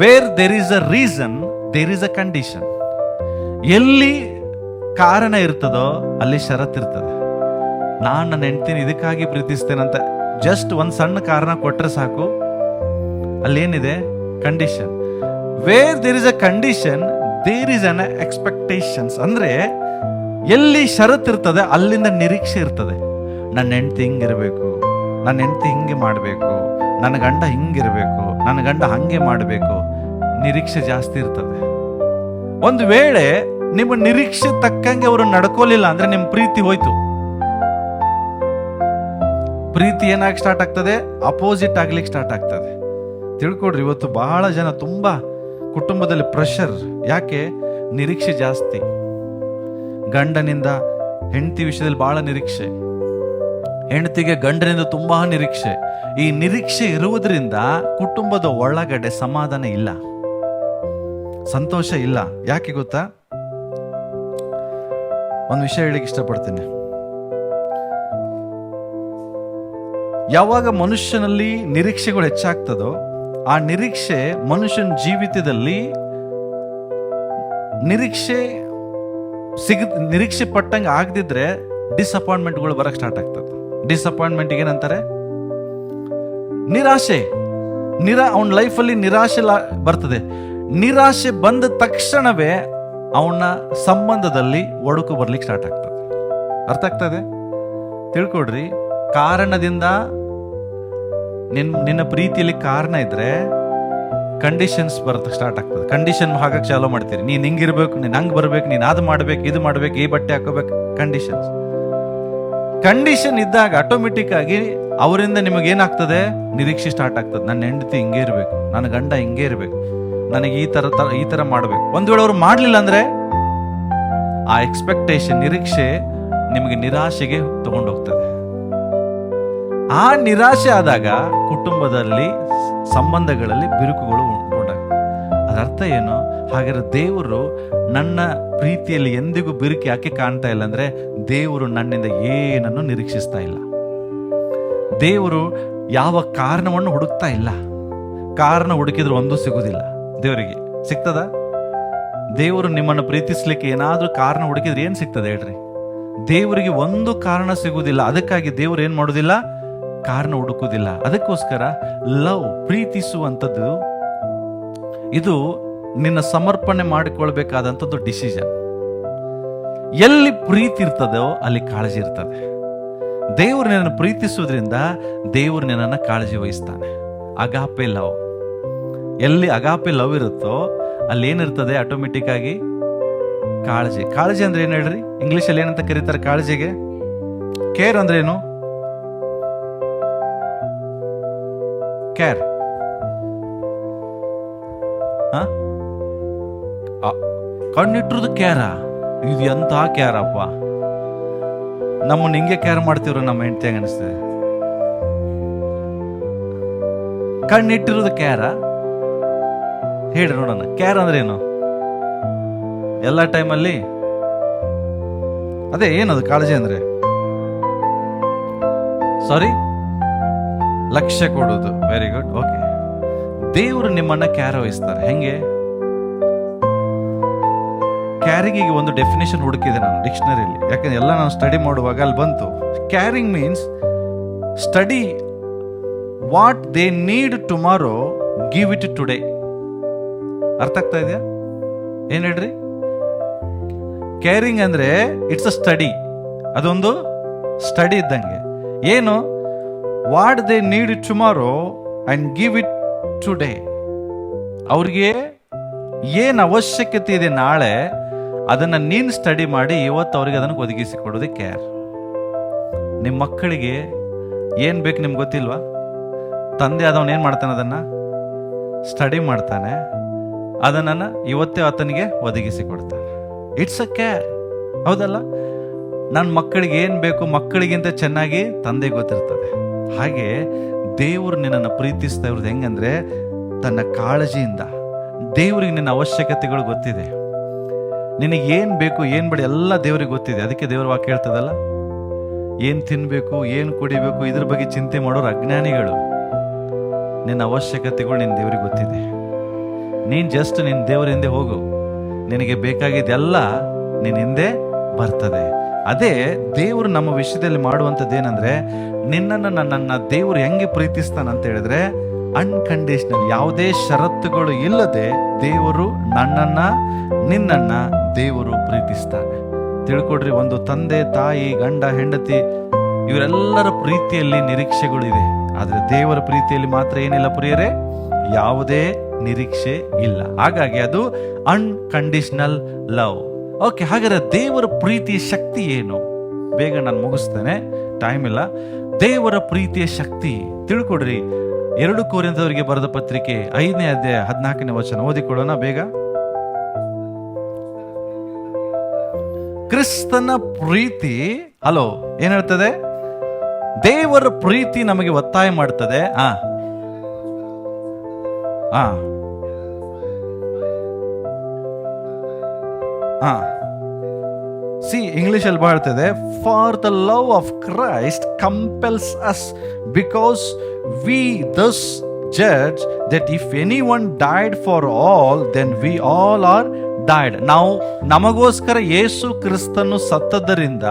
where there is a reason there is a condition. ಎಲ್ಲಿ ಕಾರಣ ಇರ್ತದೋ ಅಲ್ಲಿ ಷರತ್ ಇರ್ತದೆ. ನಾನು ನನ್ನ ಹೆಂಡ್ತಿನ ಇದಕ್ಕಾಗಿ ಪ್ರೀತಿಸ್ತೇನಂತ ಜಸ್ಟ್ ಒಂದು ಸಣ್ಣ ಕಾರಣ ಕೊಟ್ರೆ ಸಾಕು, ಅಲ್ಲೇನಿದೆ? Condition. Where there is a condition there is an expectations. ಅಂದ್ರೆ ಎಲ್ಲಿ ಷರತ್ ಇರ್ತದೆ ಅಲ್ಲಿಂದ ನಿರೀಕ್ಷೆ ಇರ್ತದೆ. ನನ್ನ ಹೆಂಡ್ತಿ ಹಿಂಗಿರ್ಬೇಕು, ನನ್ನ ಹೆಂಡ್ತಿ ಹಿಂಗೆ ಮಾಡಬೇಕು, ನನ್ನ ಗಂಡ ಹಿಂಗಿರ್ಬೇಕು, ನನ್ನ ಗಂಡ ಹಂಗೆ ಮಾಡಬೇಕು. ನಿರೀಕ್ಷೆ ಜಾಸ್ತಿ ಇರ್ತದೆ. ಒಂದು ವೇಳೆ ನಿಮ್ಮ ನಿರೀಕ್ಷೆ ತಕ್ಕಂಗೆ ಅವರು ನಡ್ಕೋಲಿಲ್ಲ ಅಂದ್ರೆ ನಿಮ್ಮ ಪ್ರೀತಿ ಹೋಯ್ತು. ಪ್ರೀತಿ ಏನಾಗಿ ಸ್ಟಾರ್ಟ್ ಆಗ್ತದೆ? ಅಪೋಸಿಟ್ ಆಗ್ಲಿಕ್ಕೆ ಸ್ಟಾರ್ಟ್ ಆಗ್ತದೆ. ತಿಳ್ಕೊಡ್ರಿ, ಇವತ್ತು ಬಹಳ ಜನ ತುಂಬಾ ಕುಟುಂಬದಲ್ಲಿ ಪ್ರೆಷರ್. ಯಾಕೆ? ನಿರೀಕ್ಷೆ ಜಾಸ್ತಿ. ಗಂಡನಿಂದ ಹೆಂಡತಿ ವಿಷಯದಲ್ಲಿ ಬಹಳ ನಿರೀಕ್ಷೆ, ಹೆಂಡತಿಗೆ ಗಂಡನಿಂದ ತುಂಬಾ ನಿರೀಕ್ಷೆ. ಈ ನಿರೀಕ್ಷೆ ಇರುವುದರಿಂದ ಕುಟುಂಬದ ಒಳಗಡೆ ಸಮಾಧಾನ ಇಲ್ಲ, ಸಂತೋಷ ಇಲ್ಲ. ಯಾಕೆ ಗೊತ್ತಾ? ಒಂದು ವಿಷಯ ಹೇಳಿಕ್ಕೆ ಇಷ್ಟಪಡ್ತೀನಿ. ಯಾವಾಗ ಮನುಷ್ಯನಲ್ಲಿ ನಿರೀಕ್ಷೆಗಳು ಹೆಚ್ಚಾಗ್ತದೋ ಆ ನಿರೀಕ್ಷೆ ಮನುಷ್ಯನ ಜೀವಿತದಲ್ಲಿ ನಿರೀಕ್ಷೆ ಪಟ್ಟಂಗೆ ಆಗದಿದ್ರೆ ಡಿಸಪಾಯಿಂಟ್ಮೆಂಟ್ಗಳು ಬರಕ್ಕೆ ಸ್ಟಾರ್ಟ್ ಆಗ್ತದೆ. ಡಿಸಪಾಯಿಂಟ್ಮೆಂಟ್ಗೆ ಏನಂತಾರೆ? ನಿರಾಶೆ. ಅವನ ಲೈಫಲ್ಲಿ ನಿರಾಶೆ ಬರ್ತದೆ. ನಿರಾಶೆ ಬಂದ ತಕ್ಷಣವೇ ಅವನ ಸಂಬಂಧದಲ್ಲಿ ಒಡಕು ಬರ್ಲಿಕ್ಕೆ ಸ್ಟಾರ್ಟ್ ಆಗ್ತದೆ. ಅರ್ಥ ಆಗ್ತದೆ? ತಿಳ್ಕೊಡ್ರಿ, ಕಾರಣದಿಂದ ನಿನ್ನ ಪ್ರೀತಿಯಲ್ಲಿ ಕಾರಣ ಇದ್ರೆ ಕಂಡೀಷನ್ಸ್ ಬರೋದಕ್ಕೆ ಸ್ಟಾರ್ಟ್ ಆಗ್ತದೆ. ಕಂಡೀಷನ್ ಹಾಕಕ್ಕೆ ಚಾಲೂ ಮಾಡ್ತೀರಿ. ನೀನು ಹಿಂಗಿರ್ಬೇಕು, ನೀನು ಹಂಗೆ ಬರ್ಬೇಕು, ನೀನು ಅದು ಮಾಡ್ಬೇಕು, ಇದು ಮಾಡ್ಬೇಕು, ಈ ಬಟ್ಟೆ ಹಾಕೋಬೇಕು. ಕಂಡೀಷನ್ ಇದ್ದಾಗ ಆಟೋಮೆಟಿಕ್ ಆಗಿ ಅವರಿಂದ ನಿಮಗೆ ಏನಾಗ್ತದೆ? ನಿರೀಕ್ಷೆ ಸ್ಟಾರ್ಟ್ ಆಗ್ತದೆ. ನನ್ನ ಹೆಂಡತಿ ಹಿಂಗೆ ಇರಬೇಕು, ನನ್ನ ಗಂಡ ಹಿಂಗೆ ಇರಬೇಕು, ನನಗೆ ಈ ತರ ಮಾಡಬೇಕು. ಒಂದ್ ವೇಳೆ ಅವ್ರು ಮಾಡ್ಲಿಲ್ಲ ಅಂದ್ರೆ ಆ ಎಕ್ಸ್ಪೆಕ್ಟೇಷನ್, ನಿರೀಕ್ಷೆ ನಿಮಗೆ ನಿರಾಶೆಗೆ ತಗೊಂಡೋಗ್ತದೆ. ಆ ನಿರಾಶೆ ಆದಾಗ ಕುಟುಂಬದಲ್ಲಿ, ಸಂಬಂಧಗಳಲ್ಲಿ ಬಿರುಕುಗಳು ಉಂಟಾಗ್ತವೆ. ಅದರ್ಥ ಏನು? ಹಾಗಾದ್ರೆ ದೇವರು ನನ್ನ ಪ್ರೀತಿಯಲ್ಲಿ ಎಂದಿಗೂ ಬಿರುಕು ಯಾಕೆ ಕಾಣ್ತಾ ಇಲ್ಲ ಅಂದ್ರೆ, ದೇವರು ನನ್ನಿಂದ ಏನನ್ನು ನಿರೀಕ್ಷಿಸ್ತಾ ಇಲ್ಲ. ದೇವರು ಯಾವ ಕಾರಣವನ್ನು ಹುಡುಕ್ತಾ ಇಲ್ಲ. ಕಾರಣ ಹುಡುಕಿದ್ರು ಒಂದೂ ಸಿಗುವುದಿಲ್ಲ. ದೇವರಿಗೆ ಸಿಗ್ತದ? ದೇವರು ನಿಮ್ಮನ್ನು ಪ್ರೀತಿಸ್ಲಿಕ್ಕೆ ಏನಾದ್ರೂ ಕಾರಣ ಹುಡುಕಿದ್ರೆ ಏನ್ ಸಿಗ್ತದೆ ಹೇಳ್ರಿ? ದೇವರಿಗೆ ಒಂದು ಕಾರಣ ಸಿಗುವುದಿಲ್ಲ. ಅದಕ್ಕಾಗಿ ದೇವರು ಏನ್ ಮಾಡುವುದಿಲ್ಲ? ಕಾರಣ ಹುಡುಕುವುದಿಲ್ಲ. ಅದಕ್ಕೋಸ್ಕರ ಲವ್, ಪ್ರೀತಿಸುವಂಥದ್ದು, ಇದು ನಿನ್ನ ಸಮರ್ಪಣೆ ಮಾಡಿಕೊಳ್ಬೇಕಾದಂಥದ್ದು ಡಿಸಿಷನ್. ಎಲ್ಲಿ ಪ್ರೀತಿ ಇರ್ತದೋ ಅಲ್ಲಿ ಕಾಳಜಿ ಇರ್ತದೆ. ದೇವರು ನಿನ್ನನ್ನು ಪ್ರೀತಿಸುವುದರಿಂದ ದೇವರು ನಿನ್ನನ್ನು ಕಾಳಜಿ ವಹಿಸ್ತಾನೆ. ಅಗಾಪೆ ಲವ್. ಎಲ್ಲಿ ಅಗಾಪೆ ಲವ್ ಇರುತ್ತೋ ಅಲ್ಲಿ ಏನಿರ್ತದೆ? ಆಟೋಮೆಟಿಕ್ ಆಗಿ ಕಾಳಜಿ. ಕಾಳಜಿ ಅಂದ್ರೆ ಏನ್ ಹೇಳ್ರಿ? ಇಂಗ್ಲಿಷಲ್ಲಿ ಏನಂತ ಕರೀತಾರೆ ಕಾಳಜಿಗೆ? ಕೇರ್ ಅಂದ್ರೆ ಏನು? ಕೇರ್. ಕಣ್ಣಿಟ್ರದು ಕ್ಯಾರ? ಇದು ಎಂತ ಕ್ಯಾರಪ್ಪ! ನಮ್ಮನ್ನ ಹಿಂಗೆ ಕೇರ್ ಮಾಡ್ತೀವ್ರ ನಮ್ಮ ಹೆಂಡತಿ ಹಂಗ ಅನಿಸ್ತದೆ. ಕಣ್ಣಿಟ್ಟಿರೋದು ಕ್ಯಾರ? ಹೇಳ್ರಿ ನೋಡೋಣ, ಕ್ಯಾರ್ ಅಂದ್ರೆ ಏನು? ಎಲ್ಲ ಟೈಮಲ್ಲಿ ಅದೇ ಏನದು ಕಾಳಜಿ ಅಂದ್ರೆ? ಸಾರಿ, ಲಕ್ಷ್ಯ ಕೊಡೋದು. Very good, okay. ದೇವರು ನಿಮ್ಮನ್ನ ಕ್ಯಾರ್ ವಹಿಸ್ತಾರೆ. ಹೆಂಗೆ? ಕ್ಯಾರಿಂಗಿಗೆ ಒಂದು ಡೆಫಿನೇಷನ್ ಹುಡುಕಿದೆ ನಾನು ಡಿಕ್ಷನರಿಯಲ್ಲಿ. ಯಾಕಂದ್ರೆ ಎಲ್ಲ ನಾನು ಸ್ಟಡಿ ಮಾಡುವಾಗ ಅಲ್ಲಿ ಬಂತು. Caring means study what they need tomorrow, give it today. ಅರ್ಥ ಆಗ್ತಾ ಇದೆಯಾ? ಏನ್ ಹೇಳ್ರಿ? ಕೇರಿಂಗ್ ಅಂದ್ರೆ ಇಟ್ಸ್ ಅ ಸ್ಟಡಿ. ಅದೊಂದು ಸ್ಟಡಿ ಇದ್ದಂಗೆ. ಏನು? What they need tomorrow and give it today. ಅವ್ರಿಗೆ ಏನ್ ಅವಶ್ಯಕತೆ ಇದೆ ನಾಳೆ, ಅದನ್ನ ನೀನು ಸ್ಟಡಿ ಮಾಡಿ ಇವತ್ತು ಅವ್ರಿಗೆ ಅದನ್ನು ಒದಗಿಸಿ ಕೊಡೋದೇ ಕೇರ್. ನಿಮ್ಮ ಮಕ್ಕಳಿಗೆ ಏನ್ ಬೇಕು ನಿಮ್ಗೆ ಗೊತ್ತಿಲ್ವಾ? ತಂದೆ ಆದವನ್ ಏನ್ ಮಾಡ್ತಾನೆ? ಅದನ್ನ ಸ್ಟಡಿ ಮಾಡ್ತಾನೆ, ಅದನ್ನ ಇವತ್ತೇ ಆತನಿಗೆ ಒದಗಿಸಿ ಕೊಡ್ತಾನೆ. It's a care. ಹೌದಲ್ಲ? ನನ್ನ ಮಕ್ಕಳಿಗೆ ಏನ್ ಬೇಕು, ಮಕ್ಕಳಿಗಿಂತ ಚೆನ್ನಾಗಿ ತಂದೆ ಗೊತ್ತಿರ್ತದೆ. ಹಾಗೆ ದೇವರು ನಿನ್ನನ್ನು ಪ್ರೀತಿಸ್ತಾ ಇರೋದು ಹೆಂಗಂದ್ರೆ ತನ್ನ ಕಾಳಜಿಯಿಂದ. ದೇವರಿಗೆ ನಿನ್ನ ಅವಶ್ಯಕತೆಗಳು ಗೊತ್ತಿದೆ. ನಿನಗೆ ಏನ್ ಬೇಕು, ಏನ್ ಬೇಡ ಎಲ್ಲ ದೇವರಿಗೆ ಗೊತ್ತಿದೆ. ಅದಕ್ಕೆ ದೇವರ ವಾಕ್ಯ ಹೇಳ್ತದಲ್ಲ, ಏನ್ ತಿನ್ಬೇಕು, ಏನ್ ಕುಡಿಬೇಕು, ಇದ್ರ ಬಗ್ಗೆ ಚಿಂತೆ ಮಾಡೋರು ಅಜ್ಞಾನಿಗಳು. ನಿನ್ನ ಅವಶ್ಯಕತೆಗಳು ನಿನ್ನ ದೇವರಿಗೆ ಗೊತ್ತಿದೆ. ನೀನ್ ಜಸ್ಟ್ ನಿನ್ನ ದೇವರ ಹಿಂದೆ ಹೋಗು, ನಿನಗೆ ಬೇಕಾಗಿದ್ದೆಲ್ಲ ನಿನ್ನ ಹಿಂದೆ ಬರ್ತದೆ. ಅದೇ ದೇವರು ನಮ್ಮ ವಿಷಯದಲ್ಲಿ ಮಾಡುವಂಥದ್ದೇನೆಂದ್ರೆ, ನನ್ನನ್ನ ದೇವರು ಹೆಂಗೆ ಪ್ರೀತಿಸ್ತಾನಂತ ಹೇಳಿದ್ರೆ ಅನ್ಕಂಡೀಷನಲ್, ಯಾವುದೇ ಷರತ್ತುಗಳು ಇಲ್ಲದೆ ದೇವರು ನಿನ್ನನ್ನ ದೇವರು ಪ್ರೀತಿಸ್ತಾನೆ. ತಿಳ್ಕೊಡ್ರಿ, ಒಂದು ತಂದೆ, ತಾಯಿ, ಗಂಡ, ಹೆಂಡತಿ ಇವರೆಲ್ಲರ ಪ್ರೀತಿಯಲ್ಲಿ ನಿರೀಕ್ಷೆಗಳು ಇದೆ. ಆದ್ರೆ ದೇವರ ಪ್ರೀತಿಯಲ್ಲಿ ಮಾತ್ರ ಏನಿಲ್ಲ ಪ್ರಿಯರೇ, ಯಾವುದೇ ನಿರೀಕ್ಷೆ ಇಲ್ಲ. ಹಾಗಾಗಿ ಅದು ಅನ್ಕಂಡೀಷನಲ್ ಲವ್. ಓಕೆ, ಹಾಗಾದ್ರೆ ದೇವರ ಪ್ರೀತಿಯ ಶಕ್ತಿ ಏನು? ಬೇಗ ನಾನು ಮುಗಿಸ್ತೇನೆ, ಟೈಮ್ ಇಲ್ಲ. ದೇವರ ಪ್ರೀತಿಯ ಶಕ್ತಿ ತಿಳ್ಕೊಡ್ರಿ. 2 ಕೊರಿಂಥದವರಿಗೆ ಬರೆದ ಪತ್ರಿಕೆ 5ನೇ ಅಧ್ಯಾಯ 14ನೇ ವಚನ ಓದಿಕೊಳ್ಳೋಣ ಬೇಗ. ಕ್ರಿಸ್ತನ ಪ್ರೀತಿ, ಹಲೋ, ಏನ್ ಹೇಳ್ತದೆ? ದೇವರ ಪ್ರೀತಿ ನಮಗೆ ಒತ್ತಾಯ ಮಾಡ್ತದೆ. ಸಿ, ಇಂಗ್ಲಿಷ್ ಅಲ್ಲಿ ಬರ್ತದೆ, for the love of Christ compels us because we thus judge that if any one died for all then we all are died. ನಾವು ನಮಗೋಸ್ಕರ ಯೇಸು ಕ್ರಿಸ್ತನು ಸತ್ತದ್ದರಿಂದ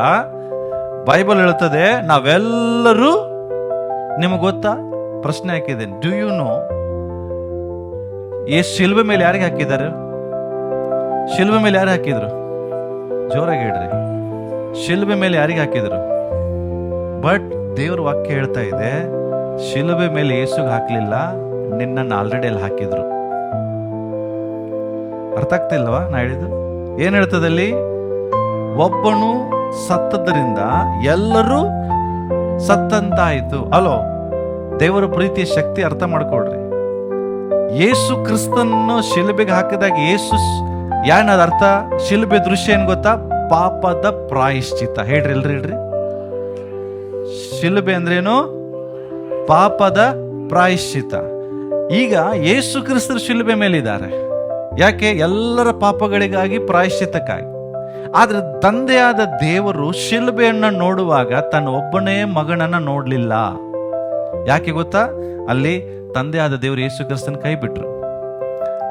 ಬೈಬಲ್ ಹೇಳ್ತದೆ ನಾವೆಲ್ಲರೂ, ನಿಮಗೆ ಗೊತ್ತಾ, ಪ್ರಶ್ನೆ ಹಾಕಿದ್ದೇನೆ, ಡು ಯು ನೋ ಯೇಸು ಶಿಲ್ಬೆ ಮೇಲೆ ಯಾರಿಗೆ ಹಾಕಿದ್ದಾರೆ? ಶಿಲ್ಬೆ ಮೇಲೆ ಯಾರು ಹಾಕಿದ್ರು? ಜೋರಾಗಿ ಹೇಳ್ರಿ, ಶಿಲ್ಬೆ ಮೇಲೆ ಯಾರಿಗೆ ಹಾಕಿದ್ರು? ಬಟ್ ದೇವ್ರ ವಾಕ್ಯ ಹೇಳ್ತಾ ಇದೆ, ಶಿಲುಬೆ ಮೇಲೆ ಯೇಸುಗೆ ಹಾಕ್ಲಿಲ್ಲ, ನಿನ್ನನ್ನು ಆಲ್ರೆಡಿ ಅಲ್ಲಿ ಹಾಕಿದ್ರು. ಅರ್ಥ ಆಗ್ತಿಲ್ವಾ ನಾ ಹೇಳಿದ್ದು? ಏನ್ ಹೇಳ್ತದಲ್ಲಿ? ಒಬ್ಬನು ಸತ್ತದ್ದರಿಂದ ಎಲ್ಲರೂ ಸತ್ತಂತಾಯಿತು. ಅಲೋ, ದೇವರ ಪ್ರೀತಿಯ ಶಕ್ತಿ ಅರ್ಥ ಮಾಡ್ಕೊಡ್ರಿ. ಯೇಸು ಕ್ರಿಸ್ತನನ್ನು ಶಿಲುಬೆಗೆ ಹಾಕಿದಾಗ ಯೇಸು ಏನದ ಅರ್ಥ? ಶಿಲುಬೆ ದೃಶ್ಯ ಏನ್ ಗೊತ್ತಾ? ಪಾಪದ ಪ್ರಾಯಶ್ಚಿತ್ತ. ಹೇಳ್ರಿ ಎಲ್ರಿ, ಹೇಳ್ರಿ. ಶಿಲುಬೆ ಅಂದ್ರೇನು? ಪಾಪದ ಪ್ರಾಯಶ್ಚಿತ್ತ. ಈಗ ಯೇಸು ಕ್ರಿಸ್ತರು ಶಿಲುಬೆ ಮೇಲಿದ್ದಾರೆ. ಯಾಕೆ? ಎಲ್ಲರ ಪಾಪಗಳಿಗಾಗಿ, ಪ್ರಾಯಶ್ಚಿತ್ತಕ್ಕಾಗಿ. ಆದ್ರೆ ತಂದೆಯಾದ ದೇವರು ಶಿಲುಬೆಯನ್ನ ನೋಡುವಾಗ ತನ್ನ ಒಬ್ಬನೇ ಮಗನನ್ನ ನೋಡ್ಲಿಲ್ಲ. ಯಾಕೆ ಗೊತ್ತಾ? ಅಲ್ಲಿ ತಂದೆಯಾದ ದೇವರು ಯೇಸು ಕ್ರಿಸ್ತನ ಕೈ ಬಿಟ್ರು.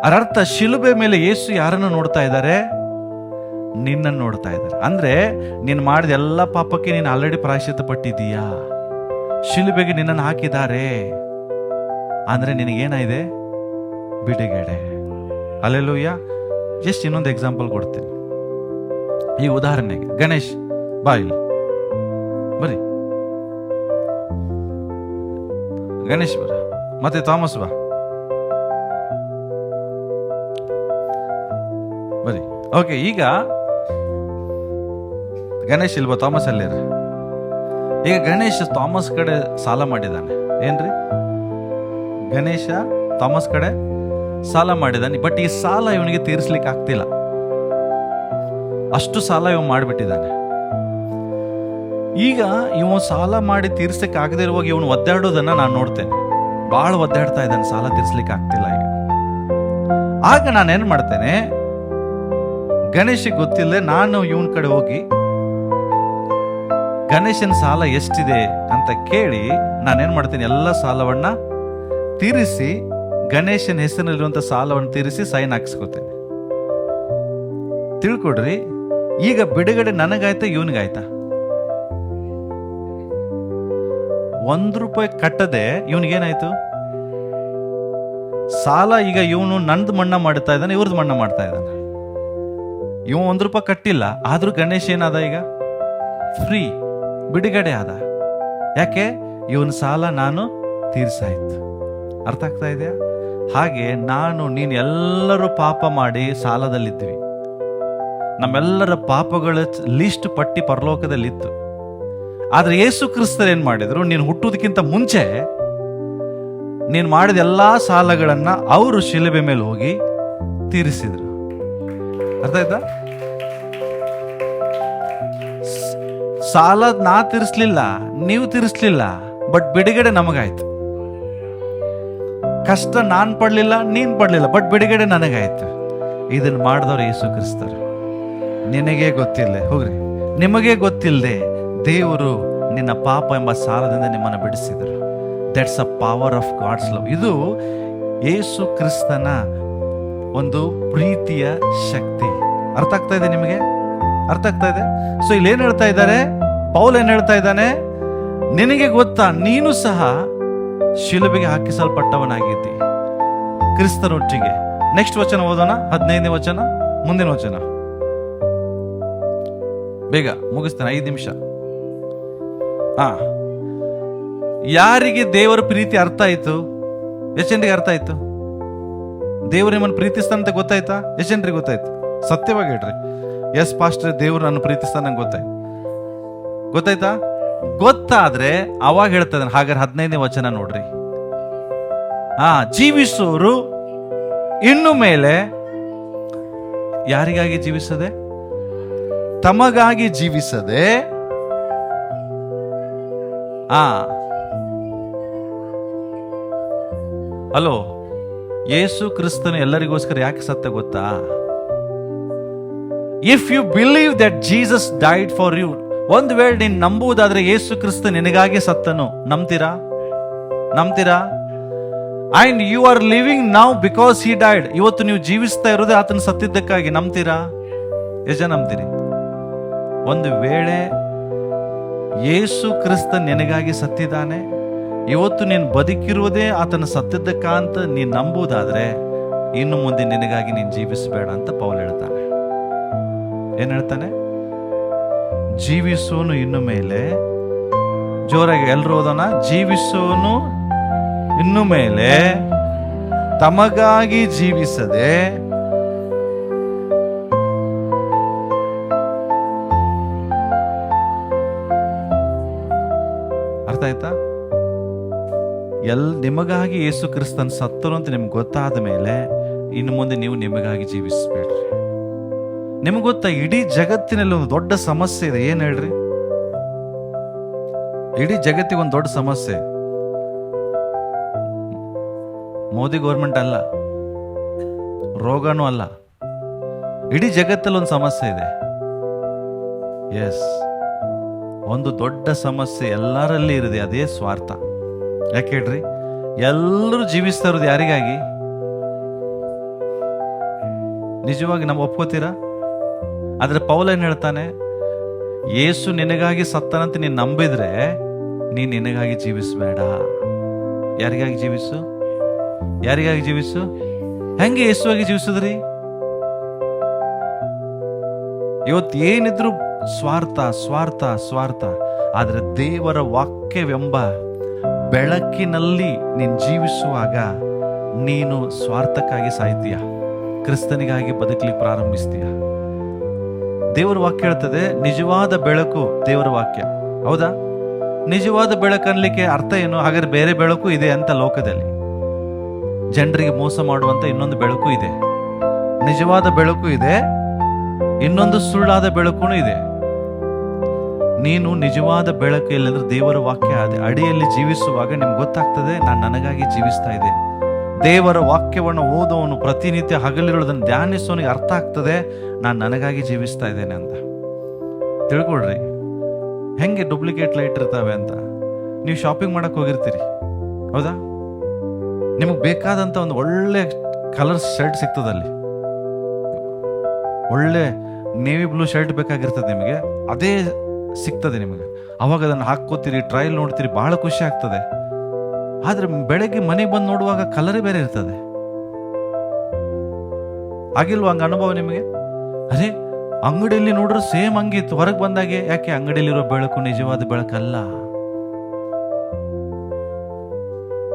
ಅದರ್ಥ ಶಿಲುಬೆ ಮೇಲೆ ಯೇಸು ಯಾರನ್ನು ನೋಡ್ತಾ ಇದ್ದಾರೆ? ನಿನ್ನನ್ನು ನೋಡ್ತಾ ಇದ್ದಾರೆ. ಅಂದ್ರೆ ನೀನು ಮಾಡಿದ ಎಲ್ಲ ಪಾಪಕ್ಕೆ ನೀನು ಆಲ್ರೆಡಿ ಪ್ರಾಯಶ್ಚಿತ್ತ ಪಟ್ಟಿದ್ದೀಯಾ. ಶಿಲುಬೆಗೆ ನಿನ್ನನ್ನು ಹಾಕಿದ್ದಾರೆ ಅಂದ್ರೆ ನಿನಗೇನಾಗಿದೆ? ಬಿಡುಗಡೆ. ಅಲ್ಲೆಲ್ಲೂಯ್ಯ. ಜಸ್ಟ್ ಇನ್ನೊಂದು ಎಕ್ಸಾಂಪಲ್ ಕೊಡ್ತೀನಿ. ಈ ಉದಾಹರಣೆಗೆ ಗಣೇಶ್ ಬಾ ಇಲ್ಲಿ ಬರೀ, ಗಣೇಶ್ ಬರ, ಮತ್ತೆ ಥಾಮಸ್ ಬಾ ಬರೀ. ಓಕೆ, ಈಗ ಗಣೇಶ್ ಇಲ್ವಾ? ಥಾಮಸ್ ಅಲ್ಲಿರ. ಈಗ ಗಣೇಶ್ ಥಾಮಸ್ ಕಡೆ ಸಾಲ ಮಾಡಿದ್ದಾನೆ. ಏನ್ರಿ? ಗಣೇಶ ಥಾಮಸ್ ಕಡೆ ಸಾಲ ಮಾಡಿದ್ದಾನೆ. ಬಟ್ ಈ ಸಾಲ ಇವನಿಗೆ ತೀರಿಸ್ಲಿಕ್ಕೆ ಆಗ್ತಿಲ್ಲ. ಅಷ್ಟು ಸಾಲ ಇವ ಮಾಡಿಬಿಟ್ಟಿದ್ದಾನೆ. ಈಗ ಇವ ಸಾಲ ಮಾಡಿ ತೀರ್ಸಕ್ಕೆ ಆಗದೆ ಇರುವಾಗ ಇವನು ಒದ್ದಾಡೋದನ್ನ ನಾನು ನೋಡ್ತೇನೆ. ಬಹಳ ಒದ್ದಾಡ್ತಾ ಇದ್ದಾನೆ, ಸಾಲ ತೀರ್ಸ್ಲಿಕ್ಕೆ ಆಗ್ತಿಲ್ಲ. ಈಗ ಆಗ ನಾನೇನ್ ಮಾಡ್ತೇನೆ, ಗಣೇಶಿಗೆ ಗೊತ್ತಿಲ್ಲದೆ ನಾನು ಇವನ್ ಕಡೆ ಹೋಗಿ ಗಣೇಶನ ಸಾಲ ಎಷ್ಟಿದೆ ಅಂತ ಕೇಳಿ ನಾನೇನ್ ಮಾಡ್ತೀನಿ, ಎಲ್ಲ ಸಾಲವನ್ನ ತೀರಿಸಿ ಗಣೇಶನ ಹೆಸರಿನಲ್ಲಿರುವಂತ ಸಾಲವನ್ನು ತೀರಿಸಿ ಸೈನ್ ಹಾಕಿಸ್ಕೋತೇನೆ. ತಿಳ್ಕೊಡ್ರಿ, ಈಗ ಬಿಡುಗಡೆ ನನಗಾಯ್ತಾ ಇವನಿಗಾಯ್ತಾ? ₹1 ಕಟ್ಟದೆ ಇವನಿಗೇನಾಯ್ತು? ಸಾಲ ಈಗ ಇವನು ನಂದು ಮನ್ನಾ ಮಾಡ್ತಾ ಇದ್ದಾನೆ, ಇವ್ರದ್ದು ಮನ್ನಾ ಮಾಡ್ತಾ ಇದ್ದಾನೆ. ಇವ ₹1 ಕಟ್ಟಿಲ್ಲ, ಆದ್ರೂ ಗಣೇಶ್ ಏನಾದ? ಈಗ ಫ್ರೀ, ಬಿಡುಗಡೆ ಆದ. ಯಾಕೆ? ಇವನ್ ಸಾಲ ನಾನು ತೀರ್ಸಾಯ್ತು. ಅರ್ಥ ಆಗ್ತಾ ಇದೆಯಾ? ಹಾಗೆ ನಾನು ನೀನು ಎಲ್ಲರೂ ಪಾಪ ಮಾಡಿ ಸಾಲದಲ್ಲಿದ್ವಿ. ನಮ್ಮೆಲ್ಲರ ಪಾಪಗಳ ಲಿಸ್ಟ್ ಪಟ್ಟಿ ಪರಲೋಕದಲ್ಲಿತ್ತು. ಆದ್ರೆ ಯೇಸು ಕ್ರಿಸ್ತರು ಏನ್ ಮಾಡಿದ್ರು? ನೀನು ಹುಟ್ಟುವುದಕ್ಕಿಂತ ಮುಂಚೆ ನೀನು ಮಾಡಿದ ಎಲ್ಲಾ ಸಾಲಗಳನ್ನ ಅವರು ಶಿಲುಬೆ ಮೇಲೆ ಹೋಗಿ ತೀರಿಸಿದ್ರು. ಅರ್ಥ ಆಯ್ತಾ? ಸಾಲ ನಾ ತೀರಿಸ್ಲಿಲ್ಲ, ನೀವು ತೀರಿಸ್ಲಿಲ್ಲ, ಬಟ್ ಬಿಡುಗಡೆ ನಮಗಾಯ್ತು. ಕಷ್ಟ ನಾನ್ ಪಡ್ಲಿಲ್ಲ, ನೀನ್ ಪಡ್ಲಿಲ್ಲ, ಬಟ್ ಬಿಡುಗಡೆ ನನಗಾಯ್ತು. ಇದನ್ನ ಮಾಡಿದವರು ಯೇಸು ಕ್ರಿಸ್ತರು. ನಿನಗೆ ಗೊತ್ತಿಲ್ಲ, ಹೋಗ್ರಿ, ನಿಮಗೆ ಗೊತ್ತಿಲ್ಲದೆ ದೇವರು ನಿನ್ನ ಪಾಪ ಎಂಬ ಸಾಲದಿಂದ ನಿಮ್ಮನ್ನು ಬಿಡಿಸಿದರು. That's a power of God's love. ಇದು ಯೇಸು ಕ್ರಿಸ್ತನ ಒಂದು ಪ್ರೀತಿಯ ಶಕ್ತಿ. ಅರ್ಥ ಆಗ್ತಾ ಇದೆ ನಿಮಗೆ? ಅರ್ಥ ಆಗ್ತಾ ಇದೆ? ಸೊ ಇಲ್ಲಿ ಏನ್ ಹೇಳ್ತಾ ಇದ್ದಾರೆ? ಪೌಲ್ ಏನ್ ಹೇಳ್ತಾ ಇದ್ದಾನೆ? ನಿನಗೆ ಗೊತ್ತಾ, ನೀನು ಸಹ ಶಿಲುಬೆಗೆ ಹಾಕಿಸಲ್ಪಟ್ಟವನಾಗಿದ್ದಿ ಕ್ರಿಸ್ತನೊಟ್ಟಿಗೆ. ನೆಕ್ಸ್ಟ್ ವಚನ ಓದೋಣ, 15ನೇ ವಚನ, ಮುಂದಿನ ವಚನ. ಬೇಗ ಮುಗಿಸ್ತೇನೆ, 5 ನಿಮಿಷ. ಯಾರಿಗೆ ದೇವರ ಪ್ರೀತಿ ಅರ್ಥ ಆಯ್ತು? ಎಷ್ಟು ಜನರಿಗೆ ಅರ್ಥ ಆಯ್ತು? ದೇವರು ನಿಮ್ಮನ್ನು ಪ್ರೀತಿಸ್ತಾನಂತ ಗೊತ್ತಾಯ್ತಾ? ಎಷ್ಟು ಜನರಿಗೆ ಗೊತ್ತಾಯ್ತು? ಸತ್ಯವಾಗಿ ಹೇಳ್ರಿ. ಎಸ್ ಪಾಸ್ಟರ್, ದೇವ್ರು ನನ್ನ ಪ್ರೀತಿಸ್ತಾನ, ನಂಗೆ ಗೊತ್ತಾಯ್ತಾ? ಗೊತ್ತಾದ್ರೆ ಅವಾಗ ಹೇಳ್ತಾ ಇದ್ದಾನೆ. ಹಾಗಾದ್ರೆ 15ನೇ ವಚನ ನೋಡ್ರಿ. ಜೀವಿಸೋರು ಇನ್ನು ಮೇಲೆ ಯಾರಿಗಾಗಿ ಜೀವಿಸದೆ? ತಮಗಾಗಿ ಜೀವಿಸದೆ ಅಲೋ, ಯೇಸು ಕ್ರಿಸ್ತನು ಎಲ್ಲರಿಗೋಸ್ಕರ ಯಾಕೆ ಸತ್ತ ಗೊತ್ತಾ? If you believe that Jesus died for you, ಒಂದು ವೇಳೆ ನೀನು ನಂಬುವುದಾದ್ರೆ ಯೇಸು ಕ್ರಿಸ್ತ ನಿನಗಾಗಿ ಸತ್ತನು, ನಂಬ್ತೀರಾ? And you are living now because he died. ಇವತ್ತು ನೀವು ಜೀವಿಸ್ತಾ ಇರೋದೇ ಆತನ ಸತ್ತಿದ್ದಕ್ಕಾಗಿ. ನಂಬ್ತೀರಾ? ಎಷ್ಟು ಜನ ನಂಬ್ತೀರಿ? ಒಂದು ವೇಳೆ ಯೇಸು ಕ್ರಿಸ್ತ ನಿನಗಾಗಿ ಸತ್ತಿದ್ದಾನೆ, ಇವತ್ತು ನೀನು ಬದುಕಿರುವುದೇ ಆತನ ಸತ್ತಿದ್ದಕ್ಕಂತ ನೀನು ನಂಬುವುದಾದ್ರೆ ಇನ್ನು ಮುಂದೆ ನಿನಗಾಗಿ ನೀನು ಜೀವಿಸಬೇಡ ಅಂತ ಪೌಲ್ ಹೇಳ್ತಾನೆ. ಏನ್ ಹೇಳ್ತಾನೆ? ಜೀವಿಸೋನು ಇನ್ನು ಮೇಲೆ, ಜೋರಾಗಿ ಎಲ್ಲರೂ ಓದೋಣ, ಜೀವಿಸೋನು ಇನ್ನು ಮೇಲೆ ತಮಗಾಗಿ ಜೀವಿಸದೆ ಅರ್ಥ ಆಯ್ತಾ? ನಿಮಗಾಗಿ ಯೇಸು ಕ್ರಿಸ್ತನ್ ಸತ್ತರು ಅಂತ ನಿಮ್ಗೆ ಗೊತ್ತಾದ ಮೇಲೆ ಇನ್ನು ಮುಂದೆ ನೀವು ನಿಮಗಾಗಿ ಜೀವಿಸಬೇಡ್ರಿ. ನಿಮ್ಗೆ ಗೊತ್ತಾ, ಇಡೀ ಜಗತ್ತಿನಲ್ಲಿ ಒಂದು ದೊಡ್ಡ ಸಮಸ್ಯೆ ಇದೆ. ಏನ್ ಹೇಳ್ರಿ? ಇಡೀ ಜಗತ್ತಿಗೆ ಒಂದು ದೊಡ್ಡ ಸಮಸ್ಯೆ ಮೋದಿ ಗೌರ್ಮೆಂಟ್ ಅಲ್ಲ, ರೋಗನೂ ಅಲ್ಲ, ಇಡೀ ಜಗತ್ತಲ್ಲಿ ಒಂದು ಸಮಸ್ಯೆ ಇದೆ. ಎಸ್, ಒಂದು ದೊಡ್ಡ ಸಮಸ್ಯೆ ಎಲ್ಲರಲ್ಲಿ ಇರಿದೆ, ಅದೇ ಸ್ವಾರ್ಥ. ಯಾಕೆ ಹೇಳ್ರಿ? ಎಲ್ಲರೂ ಜೀವಿಸ್ತಾ ಇರೋದು ಯಾರಿಗಾಗಿ? ನಿಜವಾಗಿ ನಾವು ಒಪ್ಕೋತೀರಾ? ಆದ್ರೆ ಪೌಲ ಏನ್ ಹೇಳ್ತಾನೆ? ಯೇಸು ನಿನಗಾಗಿ ಸತ್ತನಂತ ನೀನು ನಂಬಿದ್ರೆ ನೀನ್ ನಿನಗಾಗಿ ಜೀವಿಸಬೇಡ. ಯಾರಿಗಾಗಿ ಜೀವಿಸು? ಯಾರಿಗಾಗಿ ಜೀವಿಸು? ಹೆಂಗೆ ಯೇಸುವಾಗಿ ಜೀವಿಸಿದ್ರಿ? ಇವತ್ತು ಏನಿದ್ರು ಸ್ವಾರ್ಥ ಸ್ವಾರ್ಥ ಸ್ವಾರ್ಥ. ಆದ್ರೆ ದೇವರ ವಾಕ್ಯವೆಂಬ ಬೆಳಕಿನಲ್ಲಿ ನೀನು ಜೀವಿಸುವಾಗ ನೀನು ಸ್ವಾರ್ಥಕ್ಕಾಗಿ ಸಾಯ್ತೀಯ, ಕ್ರಿಸ್ತನಿಗಾಗಿ ಬದುಕಲಿಕ್ಕೆ ಪ್ರಾರಂಭಿಸ್ತೀಯ. ದೇವರ ವಾಕ್ಯ ಹೇಳ್ತದೆ, ನಿಜವಾದ ಬೆಳಕು ದೇವರ ವಾಕ್ಯ. ಹೌದಾ? ನಿಜವಾದ ಬೆಳಕು ಅನ್ಲಿಕ್ಕೆ ಅರ್ಥ ಏನು? ಹಾಗಾದ್ರೆ ಬೇರೆ ಬೆಳಕು ಇದೆ ಅಂತ ಲೋಕದಲ್ಲಿ. ಜನರಿಗೆ ಮೋಸ ಮಾಡುವಂತ ಇನ್ನೊಂದು ಬೆಳಕು ಇದೆ, ನಿಜವಾದ ಬೆಳಕು ಇದೆ, ಇನ್ನೊಂದು ಸುಳ್ಳಾದ ಬೆಳಕು ಇದೆ. ನೀನು ನಿಜವಾದ ಬೆಳಕು ಎಲ್ಲಂದ್ರೆ ದೇವರ ವಾಕ್ಯ ಅಡಿಯಲ್ಲಿ ಜೀವಿಸುವಾಗ ನಿಮ್ಗೆ ಗೊತ್ತಾಗ್ತದೆ, ನಾನು ನನಗಾಗಿ ಜೀವಿಸ್ತಾ ಇದ್ದೇನೆ. ದೇವರ ವಾಕ್ಯವನ್ನು ಓದೋನು ಪ್ರತಿನಿತ್ಯ ಹಗಲಿರುವುದನ್ನು ಧ್ಯಾನಿಸೋನಿಗೆ ಅರ್ಥ ಆಗ್ತದೆ, ನಾನು ನನಗಾಗಿ ಜೀವಿಸ್ತಾ ಇದ್ದೇನೆ ಅಂತ. ತಿಳ್ಕೊಳ್ರಿ, ಹೆಂಗೆ ಡೂಪ್ಲಿಕೇಟ್ ಲೈಟ್ ಇರ್ತಾವೆ ಅಂತ. ನೀವು ಶಾಪಿಂಗ್ ಮಾಡಕ್ ಹೋಗಿರ್ತೀರಿ, ಹೌದಾ? ನಿಮಗೆ ಬೇಕಾದಂತ ಒಂದು ಒಳ್ಳೆ ಕಲರ್ ಶರ್ಟ್ ಸಿಗ್ತದಲ್ಲಿ, ಒಳ್ಳೆ ನೇವಿ ಬ್ಲೂ ಶರ್ಟ್ ಬೇಕಾಗಿರ್ತದೆ ನಿಮಗೆ, ಅದೇ ಸಿಗ್ತದೆ ನಿಮಗೆ. ಅವಾಗ ಅದನ್ನು ಹಾಕೋತೀರಿ, ಟ್ರಯಲ್ ನೋಡ್ತೀರಿ, ಬಹಳ ಖುಷಿ ಆಗ್ತದೆ. ಆದ್ರೆ ಬೆಳಗ್ಗೆ ಮನೆಗೆ ಬಂದು ನೋಡುವಾಗ ಕಲರೇ ಬೇರೆ ಇರ್ತದೆ. ಆಗಿಲ್ವಾ ಹಂಗ ಅನುಭವ ನಿಮಗೆ? ಅರೆ, ಅಂಗಡಿಯಲ್ಲಿ ನೋಡ್ರೆ ಸೇಮ್ ಹಂಗಿತ್ತು, ಹೊರಗೆ ಬಂದಾಗೆ. ಯಾಕೆ? ಅಂಗಡಿಯಲ್ಲಿರೋ ಬೆಳಕು ನಿಜವಾದ ಬೆಳಕಲ್ಲ.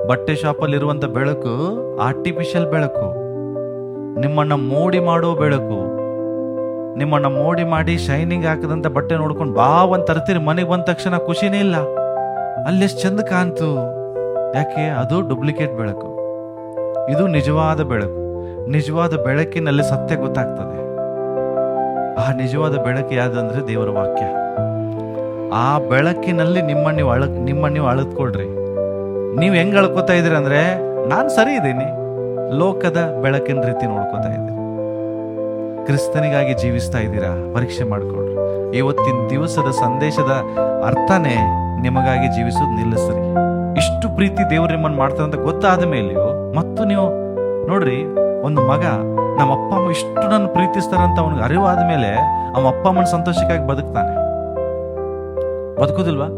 ಬಟ್ಟೆ ಶಾಪಲ್ಲಿ ಇರುವಂತ ಬೆಳಕು ಆರ್ಟಿಫಿಷಿಯಲ್ ಬೆಳಕು, ನಿಮ್ಮನ್ನ ಮೋಡಿ ಮಾಡೋ ಬೆಳಕು. ನಿಮ್ಮನ್ನ ಮೋಡಿ ಮಾಡಿ ಶೈನಿಂಗ್ ಹಾಕದಂತ ಬಟ್ಟೆ ನೋಡ್ಕೊಂಡು ಅಂತ ತರ್ತೀರಿ, ಮನೆಗೆ ಬಂದ ತಕ್ಷಣ ಖುಷಿನೇ ಇಲ್ಲ, ಅಲ್ಲೆಷ್ಟು ಚಂದ ಕಾಣ್ತು. ಯಾಕೆ? ಅದು ಡೂಪ್ಲಿಕೇಟ್ ಬೆಳಕು. ಇದು ನಿಜವಾದ ಬೆಳಕು. ನಿಜವಾದ ಬೆಳಕಿನಲ್ಲಿ ಸತ್ಯ ಗೊತ್ತಾಗ್ತದೆ. ಆ ನಿಜವಾದ ಬೆಳಕು ಯಾವ್ದಂದ್ರೆ ದೇವರ ವಾಕ್ಯ. ಆ ಬೆಳಕಿನಲ್ಲಿ ನಿಮ್ಮ ನೀವು ಅಳದ್ಕೊಳ್ರಿ. ನೀವು ಹೆಂಗ್ ಅಳ್ಕೋತಾ ಇದ್ದೀರಿ ಅಂದ್ರೆ, ನಾನು ಸರಿ ಇದ್ದೀನಿ, ಲೋಕದ ಬೆಳಕಿನ ರೀತಿ ನೋಡ್ಕೋತಾ ಇದ್ದೀರಿ. ಕ್ರಿಸ್ತನಿಗಾಗಿ ಜೀವಿಸ್ತಾ ಇದ್ದೀರಾ? ಪರೀಕ್ಷೆ ಮಾಡ್ಕೊಳ್ರಿ. ಇವತ್ತಿನ ದಿವಸದ ಸಂದೇಶದ ಅರ್ಥನೇ ನಿಮಗಾಗಿ ಜೀವಿಸೋದು ನಿಲ್ಲಿಸ್ರಿ. ಇಷ್ಟು ಪ್ರೀತಿ ದೇವರು ನಿಮ್ಮನ್ನು ಮಾಡ್ತಾರೆ ಅಂತ ಗೊತ್ತಾದ ಮೇಲೆಯೂ ಮತ್ತು ನೀವು ನೋಡ್ರಿ, ಒಂದು ಮಗ ನಮ್ಮ ಅಪ್ಪ ಅಮ್ಮ ಇಷ್ಟು ನನ್ನ ಪ್ರೀತಿಸ್ತಾರಂತ ಅವನಿಗೆ ಅರಿವಾದ ಮೇಲೆ ಅವನ ಅಪ್ಪ ಅಮ್ಮನ ಸಂತೋಷಕ್ಕಾಗಿ ಬದುಕ್ತಾನೆ, ಬದುಕುದಿಲ್ವಾ?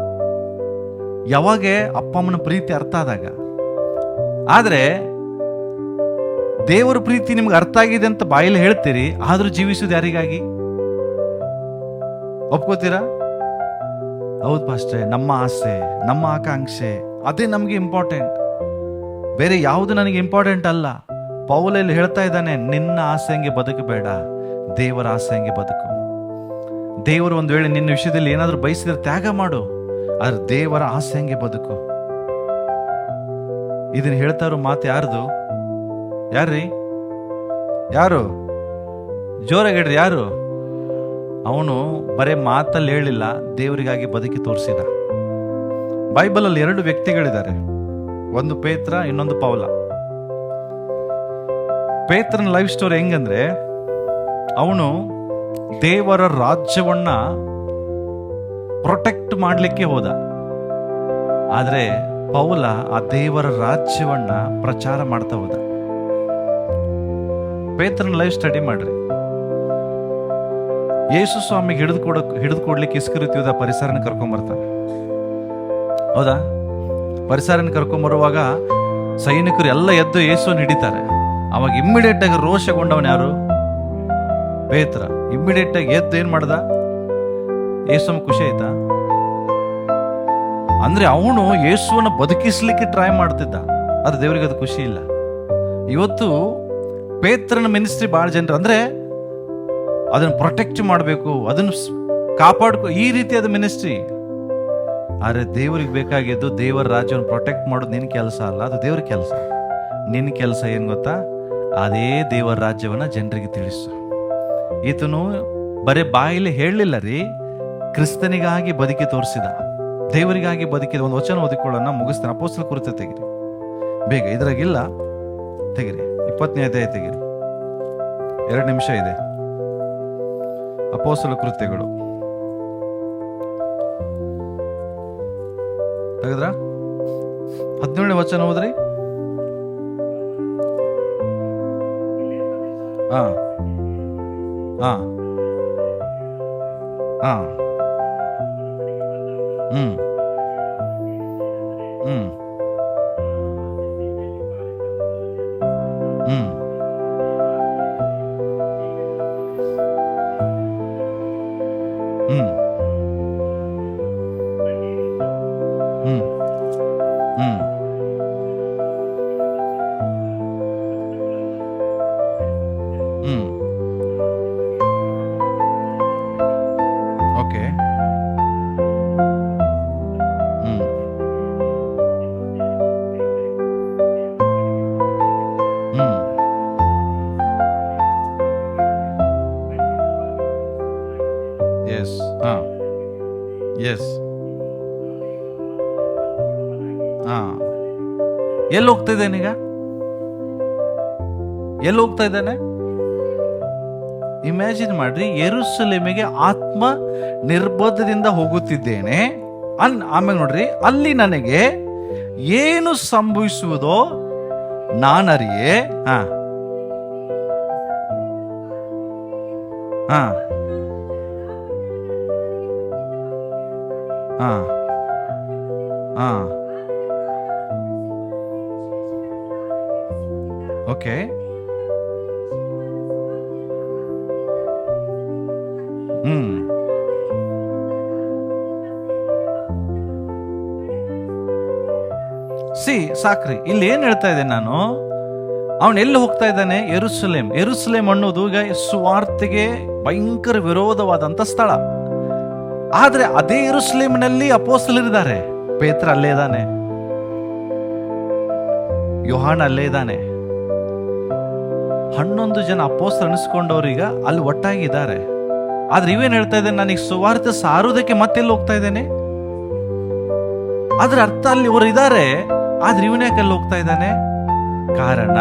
ಯಾವಾಗ ಅಪ್ಪ ಅಮ್ಮನ ಪ್ರೀತಿ ಅರ್ಥ ಆದಾಗ. ಆದ್ರೆ ದೇವರ ಪ್ರೀತಿ ನಿಮ್ಗೆ ಅರ್ಥ ಆಗಿದೆ ಅಂತ ಬಾಯಲ್ಲಿ ಹೇಳ್ತೀರಿ, ಆದ್ರೂ ಜೀವಿಸೋದು ಯಾರಿಗಾಗಿ? ಒಪ್ಕೋತೀರಾ? ಹೌದು ಪಾಸ್ಟ್ರೆ, ನಮ್ಮ ಆಸೆ, ನಮ್ಮ ಆಕಾಂಕ್ಷೆ, ಅದೇ ನಮ್ಗೆ ಇಂಪಾರ್ಟೆಂಟ್, ಬೇರೆ ಯಾವುದು ನನಗೆ ಇಂಪಾರ್ಟೆಂಟ್ ಅಲ್ಲ. ಪೌಲಲ್ಲಿ ಹೇಳ್ತಾ ಇದ್ದಾನೆ, ನಿನ್ನ ಆಸೆ ಹಂಗೆ ಬದುಕಬೇಡ, ದೇವರ ಆಸೆ ಹಂಗೆ ಬದುಕು. ದೇವರು ಒಂದು ವೇಳೆ ನಿನ್ನ ವಿಷಯದಲ್ಲಿ ಏನಾದ್ರೂ ಬಯಸಿದ್ರೆ ತ್ಯಾಗ ಮಾಡು, ಆದ್ರೆ ದೇವರ ಆಸೆ ಹಂಗೆ ಬದುಕು. ಇದನ್ನ ಹೇಳ್ತಾ ಇರೋ ಮಾತು ಯಾರ್ದು? ಯಾರ್ರೀ? ಯಾರು? ಜೋರಾಗಿ ಹೇಳ್ರಿ, ಯಾರು? ಅವನು ಬರೇ ಮಾತಲ್ಲಿ ಹೇಳಿಲ್ಲ, ದೇವರಿಗಾಗಿ ಬದುಕಿ ತೋರಿಸಿದ. ಬೈಬಲಲ್ಲಿ 2 ವ್ಯಕ್ತಿಗಳಿದ್ದಾರೆ, ಒಂದು ಪೇತ್ರ, ಇನ್ನೊಂದು ಪೌಲ. ಪೇತ್ರನ ಲೈಫ್ ಸ್ಟೋರಿ ಹೆಂಗಂದ್ರೆ, ಅವನು ದೇವರ ರಾಜ್ಯವನ್ನ ಪ್ರೊಟೆಕ್ಟ್ ಮಾಡಲಿಕ್ಕೆ ಹೋದ. ಆದ್ರೆ ಪೌಲ ಆ ದೇವರ ರಾಜ್ಯವನ್ನ ಪ್ರಚಾರ ಮಾಡ್ತಾ ಹೋದ. ಪೇತ್ರನ ಲೈಫ್ ಸ್ಟಡಿ ಮಾಡ್ರಿ. ಯೇಸು ಸ್ವಾಮಿಗೆ ಹಿಡಿದು ಕೊಡ್ಲಿಕ್ಕೆ ಇಸ್ಕರಿಯೋದ ಪರಿಸರನ ಕರ್ಕೊಂಡ್ಬರ್ತಾನೆ. ಹೌದಾ? ಪರಿಸರನ ಕರ್ಕೊಂಡ್ಬರುವಾಗ ಸೈನಿಕರು ಎಲ್ಲ ಎದ್ದು ಯೇಸುವನ್ನು ಹಿಡಿತಾರೆ. ಅವಾಗ ಇಮ್ಮಿಡಿಯೇಟ್ ಆಗಿ ರೋಷಗೊಂಡವನ್ ಯಾರು? ಪೇತ್ರ. ಇಮ್ಮಿಡಿಯೇಟ್ ಆಗಿ ಎದ್ದು ಏನ್ ಮಾಡ್ದ? ಯೇಸುವಿನ ಖುಷಿ ಆಯ್ತಾ? ಅಂದ್ರೆ ಅವನು ಯೇಸುವನ್ನು ಬದುಕಿಸ್ಲಿಕ್ಕೆ ಟ್ರೈ ಮಾಡ್ತಿದ್ದ, ಅದು ದೇವರಿಗೆ ಅದು ಖುಷಿ ಇಲ್ಲ. ಇವತ್ತು ಪೇತ್ರನ ಮಿನಿಸ್ಟ್ರಿ ಬಹಳ ಜನರು ಅಂದ್ರೆ ಅದನ್ನು ಪ್ರೊಟೆಕ್ಟ್ ಮಾಡಬೇಕು, ಅದನ್ನು ಕಾಪಾಡ್ಕೊ, ಈ ರೀತಿಯಾದ ಮಿನಿಸ್ಟ್ರಿ. ಆದರೆ ದೇವರಿಗೆ ಬೇಕಾಗಿದ್ದು ದೇವರ ರಾಜ್ಯವನ್ನು ಪ್ರೊಟೆಕ್ಟ್ ಮಾಡೋದು ನಿನ್ನ ಕೆಲಸ ಅಲ್ಲ, ಅದು ದೇವರ ಕೆಲಸ. ನಿನ್ನ ಕೆಲಸ ಏನು ಗೊತ್ತಾ? ಅದೇ ದೇವರ ರಾಜ್ಯವನ್ನ ಜನರಿಗೆ ತಿಳಿಸು. ಈತನು ಬರೀ ಬಾಯಿಲಿ ಹೇಳಲಿಲ್ಲ ರೀ, ಕ್ರಿಸ್ತನಿಗಾಗಿ ಬದುಕಿ ತೋರಿಸಿದ, ದೇವರಿಗಾಗಿ ಬದುಕಿದ. ಒಂದು ವಚನ ಓದಿಕೊಳ್ಳೋಣ, ಮುಗಿಸ್ತಾನೆ. ಅಪೊಸ್ತಲರ ಕೃತ್ಯ ತೆಗಿರಿ ಬೇಗ, ಇದ್ರಾಗಿಲ್ಲ, ತೆಗಿರಿ. 20ನೇ ಅಧ್ಯಾಯ ತೆಗಿರಿ, 2 ನಿಮಿಷ ಇದೆ. ಅಪೊಸ್ತಲರ ಕೃತ್ಯಗಳು ತೆಗೆದ್ರ? 17ನೇ ವಚನ ಹೋದ್ರಿ. ಹಾ ಹಾ ಹಾ ಹ್ಮ್ ಹ್ಮ್ ಹ್ಮ್ ಹ್ಮ್ ಹ್ಮ್ ಹ್ಮ್ ಹ್ಮ್ ಓಕೆ. ಹ್ಮ್ ಹ್ಮ್ ಎಸ್. ಹಾ ಎಸ್. ಹಾ ಎಲ್ಲಿ ಹೋಗ್ತಾ ಇದ್ದಾನೆ ಈಗ? ಎಲ್ಲಿ ಹೋಗ್ತಾ ಇದ್ದಾನೆ? ಇಮ್ಯಾಜಿನ್ ಮಾಡ್ರಿ, ಯೆರೂಸಲೇಮಿಗೆ ಆತ್ಮ ನಿರ್ಬಂಧದಿಂದ ಹೋಗುತ್ತಿದ್ದೇನೆ. ಆಮೇಲೆ ನೋಡ್ರಿ, ಅಲ್ಲಿ ನನಗೆ ಏನು ಸಂಭವಿಸುವುದೋ ನಾನರಿಯೇ. ಹಾ ಹಾ ಹಾ ಹಾ ಓಕೆ. ಹ್ಮ್ ಸಾಕ್ರಿ. ಇಲ್ಲಿ ಏನ್ ಹೇಳ್ತಾ ಇದ್ದೇನೆ ನಾನು, ಅವನು ಎಲ್ಲಿ ಹೋಗ್ತಾ ಇದ್ದಾನೆ? ಯೆರೂಸಲೇಮ್. ಯೆರೂಸಲೇಮ್ ಅನ್ನೋದು ಈಗ ಸುವಾರ್ತೆಗೆ ಭಯಂಕರ ವಿರೋಧವಾದಂತ ಸ್ಥಳ. ಆದ್ರೆ ಅದೇ ಯೆರೂಸಲೇಮಿನಲ್ಲಿ ಅಪೊಸ್ತಲರಿದ್ದಾರೆ. ಪೇತ್ರ ಅಲ್ಲೇ ಇದ್ದಾನೆ, ಯೋಹಾನ ಅಲ್ಲೇ ಇದ್ದಾನೆ. 11 ಜನ ಅಪೊಸ್ತಲರು ಅನಿಸ್ಕೊಂಡವ್ರೀಗ ಅಲ್ಲಿ ಒಟ್ಟಾಗಿದ್ದಾರೆ. ಆದ್ರೆ ಇವೇನ್ ಹೇಳ್ತಾ ಇದ್ದೇನೆ, ನನಗೆ ಸುವಾರ್ತೆ ಸಾರುವುದಕ್ಕೆ ಮತ್ತೆಲ್ಲಿ ಹೋಗ್ತಾ ಇದ್ದೇನೆ? ಆದ್ರೆ ಅರ್ಥ ಅಲ್ಲಿ ಇವರು ಇದ್ದಾರೆ, ಆದ್ರೆ ಇವನ್ ಯಾಕೆ ಅಲ್ಲಿ ಹೋಗ್ತಾ ಇದ್ದಾನೆ? ಕಾರಣ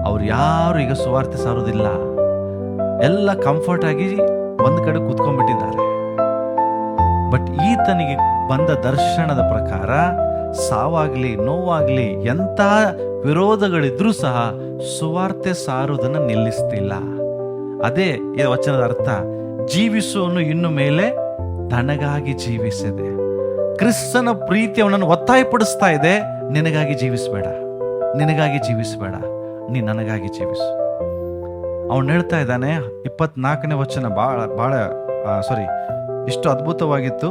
ಅವ್ರು ಯಾರು ಈಗ ಸುವಾರ್ತೆ ಸಾರುವುದಿಲ್ಲ, ಎಲ್ಲ ಕಂಫರ್ಟ್ ಆಗಿ ಒಂದ್ ಕಡೆ ಕೂತ್ಕೊಂಡ್ಬಿಟ್ಟಿದ್ದಾರೆ. ಬಟ್ ಈತನಿಗೆ ಬಂದ ದರ್ಶನದ ಪ್ರಕಾರ ಸಾವಾಗ್ಲಿ ನೋವಾಗ್ಲಿ ಎಂತ ವಿರೋಧಗಳಿದ್ರೂ ಸಹ ಸುವಾರ್ತೆ ಸಾರುವುದನ್ನು ನಿಲ್ಲಿಸ್ತಿಲ್ಲ. ಅದೇ ಈ ವಚನದ ಅರ್ಥ. ಜೀವಿಸುವನು ಇನ್ನು ಮೇಲೆ ತನಗಾಗಿ ಜೀವಿಸಿದೆ. ಕ್ರಿಸ್ತನ ಪ್ರೀತಿ ಅವನನ್ನು ಒತ್ತಾಯಪಡಿಸ್ತಾ ಇದೆ, ನಿನಗಾಗಿ ಜೀವಿಸಬೇಡ, ನಿನಗಾಗಿ ಜೀವಿಸಬೇಡ, ನೀ ನನಗಾಗಿ ಜೀವಿಸು. ಅವನು ಹೇಳ್ತಾ ಇದ್ದಾನೆ. 24ನೇ ವಚನ ಬಹಳ ಇಷ್ಟು ಅದ್ಭುತವಾಗಿತ್ತು.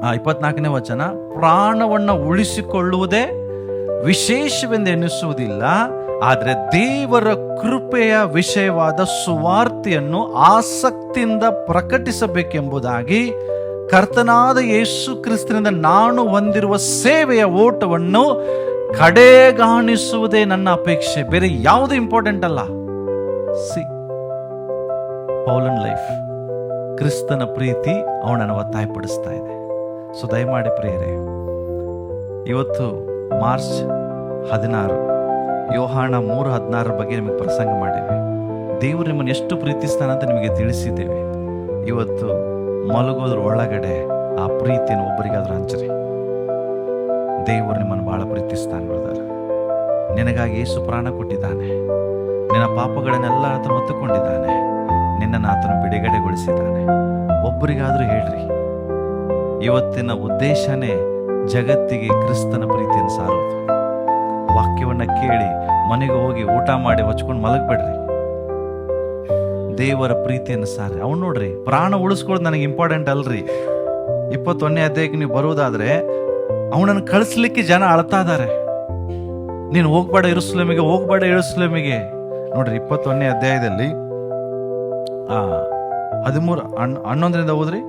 24ನೇ ವಚನ, ಪ್ರಾಣವನ್ನು ಉಳಿಸಿಕೊಳ್ಳುವುದೇ ವಿಶೇಷವೆಂದು ಎನಿಸುವುದಿಲ್ಲ, ಆದರೆ ದೇವರ ಕೃಪೆಯ ವಿಷಯವಾದ ಸುವಾರ್ತೆಯನ್ನು ಆಸಕ್ತಿಯಿಂದ ಪ್ರಕಟಿಸಬೇಕೆಂಬುದಾಗಿ ಕರ್ತನಾದ ಯೇಸು ಕ್ರಿಸ್ತನಿಂದ ನಾನು ಹೊಂದಿರುವ ಸೇವೆಯ ಓಟವನ್ನು ಕಡೆಗಾಣಿಸುವುದೇ ನನ್ನ ಅಪೇಕ್ಷೆ. ಬೇರೆ ಯಾವುದು ಇಂಪಾರ್ಟೆಂಟ್ ಅಲ್ಲ. ಪೌಲನ್ ಲೈಫ್, ಕ್ರಿಸ್ತನ ಪ್ರೀತಿ ಅವನನ್ನು ಒತ್ತಾಯಪಡಿಸ್ತಾ ಇದೆ. ಸೊ ದಯಮಾಡಿ ಪ್ರಿಯರೇ, ಇವತ್ತು ಮಾರ್ಚ್ 16 ಯೋಹಾನ 3:16 ಬಗ್ಗೆ ನಿಮಗೆ ಪ್ರಸಂಗ ಮಾಡಿವೆ. ದೇವರು ನಿಮ್ಮನ್ನು ಎಷ್ಟು ಪ್ರೀತಿಸ್ತಾನಂತ ನಿಮಗೆ ತಿಳಿಸಿದ್ದೇವೆ. ಇವತ್ತು ಮಲಗೋದ್ರ ಒಳಗಡೆ ಆ ಪ್ರೀತಿಯನ್ನು ಒಬ್ಬರಿಗಾದ್ರೂ ಹಂಚ್ರಿ. ದೇವರು ನಿಮ್ಮನ್ನು ಬಹಳ ಪ್ರೀತಿಸ್ತಾನೆ ಬ್ರದರ್. ನಿನಗಾಗಿ ಯೇಸು ಪ್ರಾಣ ಕೊಟ್ಟಿದ್ದಾನೆ. ನಿನ್ನ ಪಾಪಗಳನ್ನೆಲ್ಲ ಆತನು ಹೊತ್ತುಕೊಂಡಿದ್ದಾನೆ. ನಿನ್ನನ್ನು ಆತನು ಬಿಡುಗಡೆಗೊಳಿಸಿದ್ದಾನೆ. ಒಬ್ಬರಿಗಾದರೂ ಹೇಳ್ರಿ, ಇವತ್ತಿನ ಉದ್ದೇಶನೇ ಜಗತ್ತಿಗೆ ಕ್ರಿಸ್ತನ ಪ್ರೀತಿಯನ್ನು ಸಾರೋದು. ವಾಕ್ಯವನ್ನು ಕೇಳಿ ಮನೆಗೆ ಹೋಗಿ ಊಟ ಮಾಡಿ ಹೊಚ್ಕೊಂಡು ಮಲಗಬೇಡ್ರಿ. ದೇವರ ಪ್ರೀತಿಯನ್ನು ಸಾರಿ. ಅವ್ನು ನೋಡ್ರಿ, ಪ್ರಾಣ ಉಳಿಸ್ಕೊಳ್ಳೋದು ನನಗೆ ಇಂಪಾರ್ಟೆಂಟ್ ಅಲ್ರಿ. 21ನೇ ಅಧ್ಯಾಯಕ್ಕೆ ನೀವು ಬರುವುದಾದ್ರೆ ಅವನನ್ನು ಕಳಿಸ್ಲಿಕ್ಕೆ ಜನ ಅಳ್ತಾ ಇದ್ದಾರೆ. ನೀನು ಹೋಗ್ಬೇಡ ಯೆರೂಸಲೇಮಿಗೆ, ಹೋಗ್ಬೇಡ ಯೆರೂಸಲೇಮಿಗೆ. ನೋಡ್ರಿ 21ನೇ ಅಧ್ಯಾಯದಲ್ಲಿ 11 ಓದ್ರಿ.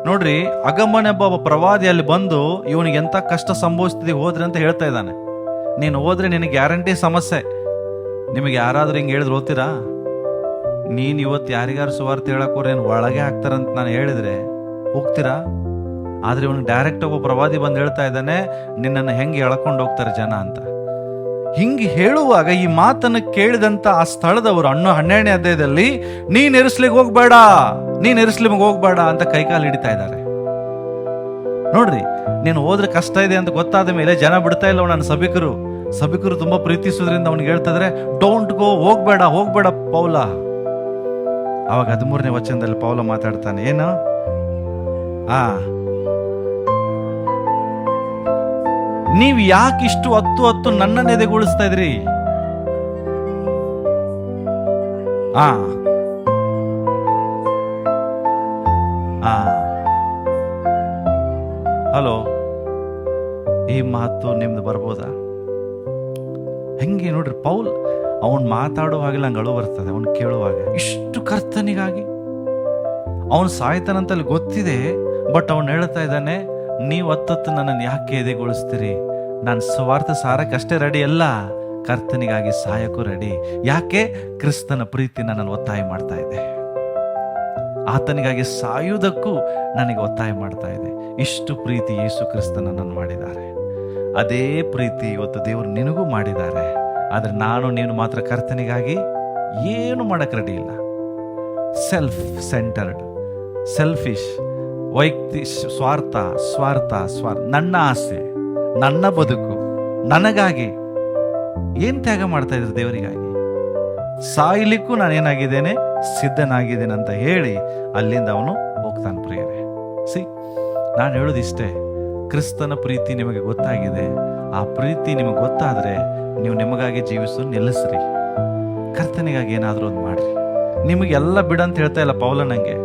ನೋಡ್ರಿ, ಅಗಮನೆಬ್ಬ ಒಬ್ಬ ಪ್ರವಾದಿ ಅಲ್ಲಿ ಬಂದು ಇವನಿಗೆ ಎಂತ ಕಷ್ಟ ಸಂಭವಿಸ್ತಿದೆ ಹೋದ್ರಿ ಅಂತ ಹೇಳ್ತಾ ಇದ್ದಾನೆ. ನೀನು ಹೋದ್ರೆ ನಿನಗೆ ಗ್ಯಾರಂಟಿ ಸಮಸ್ಯೆ. ನಿಮಗೆ ಯಾರಾದ್ರೂ ಹಿಂಗೆ ಹೇಳಿದ್ರು ಓದ್ತೀರಾ? ನೀನು ಇವತ್ತು ಯಾರಿಗಾರು ಸುವಾರ್ತೆ ಹೇಳಕ್ಕೋರೆ ಏನು ಒಳಗೆ ಹಾಕ್ತಾರಂತ ನಾನು ಹೇಳಿದ್ರೆ ಹೋಗ್ತೀರಾ? ಆದ್ರೆ ಇವನಿಗೆ ಡೈರೆಕ್ಟ್ ಒಬ್ಬ ಪ್ರವಾದಿ ಬಂದು ಹೇಳ್ತಾ ಇದ್ದಾನೆ, ನಿನ್ನನ್ನು ಹೆಂಗೆ ಎಳ್ಕೊಂಡು ಹೋಗ್ತಾರೆ ಜನ ಅಂತ. ಹಿಂಗೆ ಹೇಳುವಾಗ ಈ ಮಾತನ್ನು ಕೇಳಿದಂತ ಆ ಸ್ಥಳದವರು 12ನೇ ಅಧ್ಯಾಯದಲ್ಲಿ ನೀನ್ ಯೆರೂಸಲೇಮಿಗೆ ಹೋಗ್ಬೇಡ, ನೀನ್ ಯೆರೂಸಲೇಮಿಗೆ ಹೋಗ್ಬೇಡ ಅಂತ ಕೈಕಾಲು ಹಿಡಿತಾ ಇದ್ದಾರೆ. ನೋಡ್ರಿ, ನೀನು ಹೋದ್ರೆ ಕಷ್ಟ ಇದೆ ಅಂತ ಗೊತ್ತಾದ ಮೇಲೆ ಜನ ಬಿಡ್ತಾ ಇಲ್ಲ. ನನ್ನ ಸಭಿಕರು ತುಂಬಾ ಪ್ರೀತಿಸೋದ್ರಿಂದ ಅವ್ನಿಗೆ ಹೇಳ್ತಾ ಇದ್ರೆ, ಡೋಂಟ್ ಗೋ, ಹೋಗ್ಬೇಡ ಹೋಗ್ಬೇಡ ಪೌಲ. ಅವಾಗ 13ನೇ ವಚನದಲ್ಲಿ ಪೌಲ ಮಾತಾಡ್ತಾನೆ, ಏನು ನೀವ್ ಯಾಕಿಷ್ಟು ಹತ್ತು ನನ್ನನ್ನು ಎದೆಗೊಳಿಸ್ತಾ ಇದ್ರಿ? ಹಲೋ, ಈ ಮಾತು ನಿಮ್ದು ಬರ್ಬೋದಾ? ಹೆಂಗೆ ನೋಡ್ರಿ, ಪೌಲ್ ಅವನ್ ಮಾತಾಡುವಾಗಲೇ ನಂಗೆ ಅಳು ಬರ್ತದೆ. ಅವನು ಕೇಳುವಾಗ ಇಷ್ಟು ಕರ್ತನಿಗಾಗಿ ಅವನು ಸಾಯ್ತಾನಂತಲ್ಲಿ ಗೊತ್ತಿದೆ. ಬಟ್ ಅವನು ಹೇಳ್ತಾ ಇದ್ದಾನೆ, ನೀವು ಹತ್ತತ್ತು ನನ್ನನ್ನು ಯಾಕೆ ಎದೆಗೊಳಿಸ್ತೀರಿ? ನಾನು ಸ್ವಾರ್ಥ ಸಾರಕ್ಕೆ ಅಷ್ಟೇ ರೆಡಿ ಅಲ್ಲ, ಕರ್ತನಿಗಾಗಿ ಸಾಯಕ್ಕೂ ರೆಡಿ. ಯಾಕೆ? ಕ್ರಿಸ್ತನ ಪ್ರೀತಿ ನನ್ನನ್ನು ಒತ್ತಾಯ ಮಾಡ್ತಾ ಇದೆ. ಆತನಿಗಾಗಿ ಸಾಯುವುದಕ್ಕೂ ನನಗೆ ಒತ್ತಾಯ ಮಾಡ್ತಾ ಇದೆ. ಇಷ್ಟು ಪ್ರೀತಿ ಯೇಸು ಕ್ರಿಸ್ತನನ್ನು ಮಾಡಿದ್ದಾರೆ. ಅದೇ ಪ್ರೀತಿ ಇವತ್ತು ದೇವರು ನಿನಗೂ ಮಾಡಿದ್ದಾರೆ. ಆದರೆ ನೀನು ಮಾತ್ರ ಕರ್ತನಿಗಾಗಿ ಏನು ಮಾಡಕ್ಕೆ ರೆಡಿ ಇಲ್ಲ. ಸೆಲ್ಫ್ ಸೆಂಟರ್ಡ್, ಸೆಲ್ಫಿಶ್, ಸ್ವಾರ್ಥ. ನನ್ನ ಆಸೆ, ನನ್ನ ಬದುಕು, ನನಗಾಗಿ ಏನ್ ತ್ಯಾಗ ಮಾಡ್ತಾ ಇದ್ರು ದೇವರಿಗಾಗಿ? ಸಾಯ್ಲಿಕ್ಕೂ ನಾನೇನಾಗಿದ್ದೇನೆ, ಸಿದ್ಧನಾಗಿದ್ದೇನೆ ಅಂತ ಹೇಳಿ ಅಲ್ಲಿಂದ ಅವನು ಹೋಗ್ತಾನೆ. ಪ್ರಿಯರೇ, ನಾನು ಹೇಳೋದಿಷ್ಟೇ, ಕ್ರಿಸ್ತನ ಪ್ರೀತಿ ನಿಮಗೆ ಗೊತ್ತಾಗಿದೆ. ಆ ಪ್ರೀತಿ ನಿಮಗೆ ಗೊತ್ತಾದ್ರೆ ನೀವು ನಿಮಗಾಗಿ ಜೀವಿಸೋ ನಿಲ್ಲಿಸ್ರಿ. ಕರ್ತನಿಗಾಗಿ ಏನಾದರೂ ಒಂದು ಮಾಡ್ರಿ. ನಿಮಗೆಲ್ಲ ಬಿಡಂತ ಹೇಳ್ತಾ ಇಲ್ಲ ಪೌಲ, ನಂಗೆ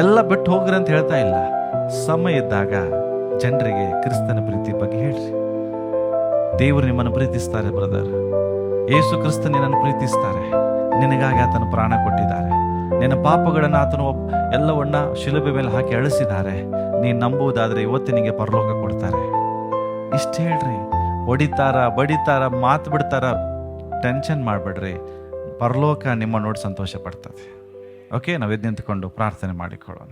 ಎಲ್ಲ ಬಿಟ್ಟು ಹೋಗ್ರಿ ಅಂತ ಹೇಳ್ತಾ ಇಲ್ಲ. ಸಮಯ ಇದ್ದಾಗ ಜನರಿಗೆ ಕ್ರಿಸ್ತನ ಪ್ರೀತಿ ಬಗ್ಗೆ ಹೇಳ್ರಿ. ದೇವರು ನಿಮ್ಮನ್ನು ಪ್ರೀತಿಸ್ತಾರೆ ಬ್ರದರ್. ಯೇಸು ಕ್ರಿಸ್ತ ನಿನ್ನನ್ನು ಪ್ರೀತಿಸ್ತಾರೆ. ನಿನಗಾಗಿ ಆತನು ಪ್ರಾಣ ಕೊಟ್ಟಿದ್ದಾರೆ. ನಿನ್ನ ಪಾಪಗಳನ್ನು ಆತನು ಎಲ್ಲವನ್ನ ಶಿಲುಬೆ ಮೇಲೆ ಹಾಕಿ ಅಳಿಸಿದ್ದಾರೆ. ನೀನು ನಂಬುವುದಾದ್ರೆ ಇವತ್ತು ನಿನಗೆ ಪರಲೋಕ ಕೊಡ್ತಾರೆ. ಇಷ್ಟು ಹೇಳ್ರಿ. ಹೊಡಿತಾರ, ಬಡಿತಾರ, ಮಾತು ಬಿಡ್ತಾರ, ಟೆನ್ಷನ್ ಮಾಡಬೇಡ್ರಿ. ಪರಲೋಕ ನಿಮ್ಮ ನೋಡಿ ಸಂತೋಷ ಪಡ್ತದೆ. ಓಕೆ, ನಾವು ಎದ್ದು ನಿಂತ್ಕೊಂಡು ಪ್ರಾರ್ಥನೆ ಮಾಡಿಕೊಳ್ಳೋಣ.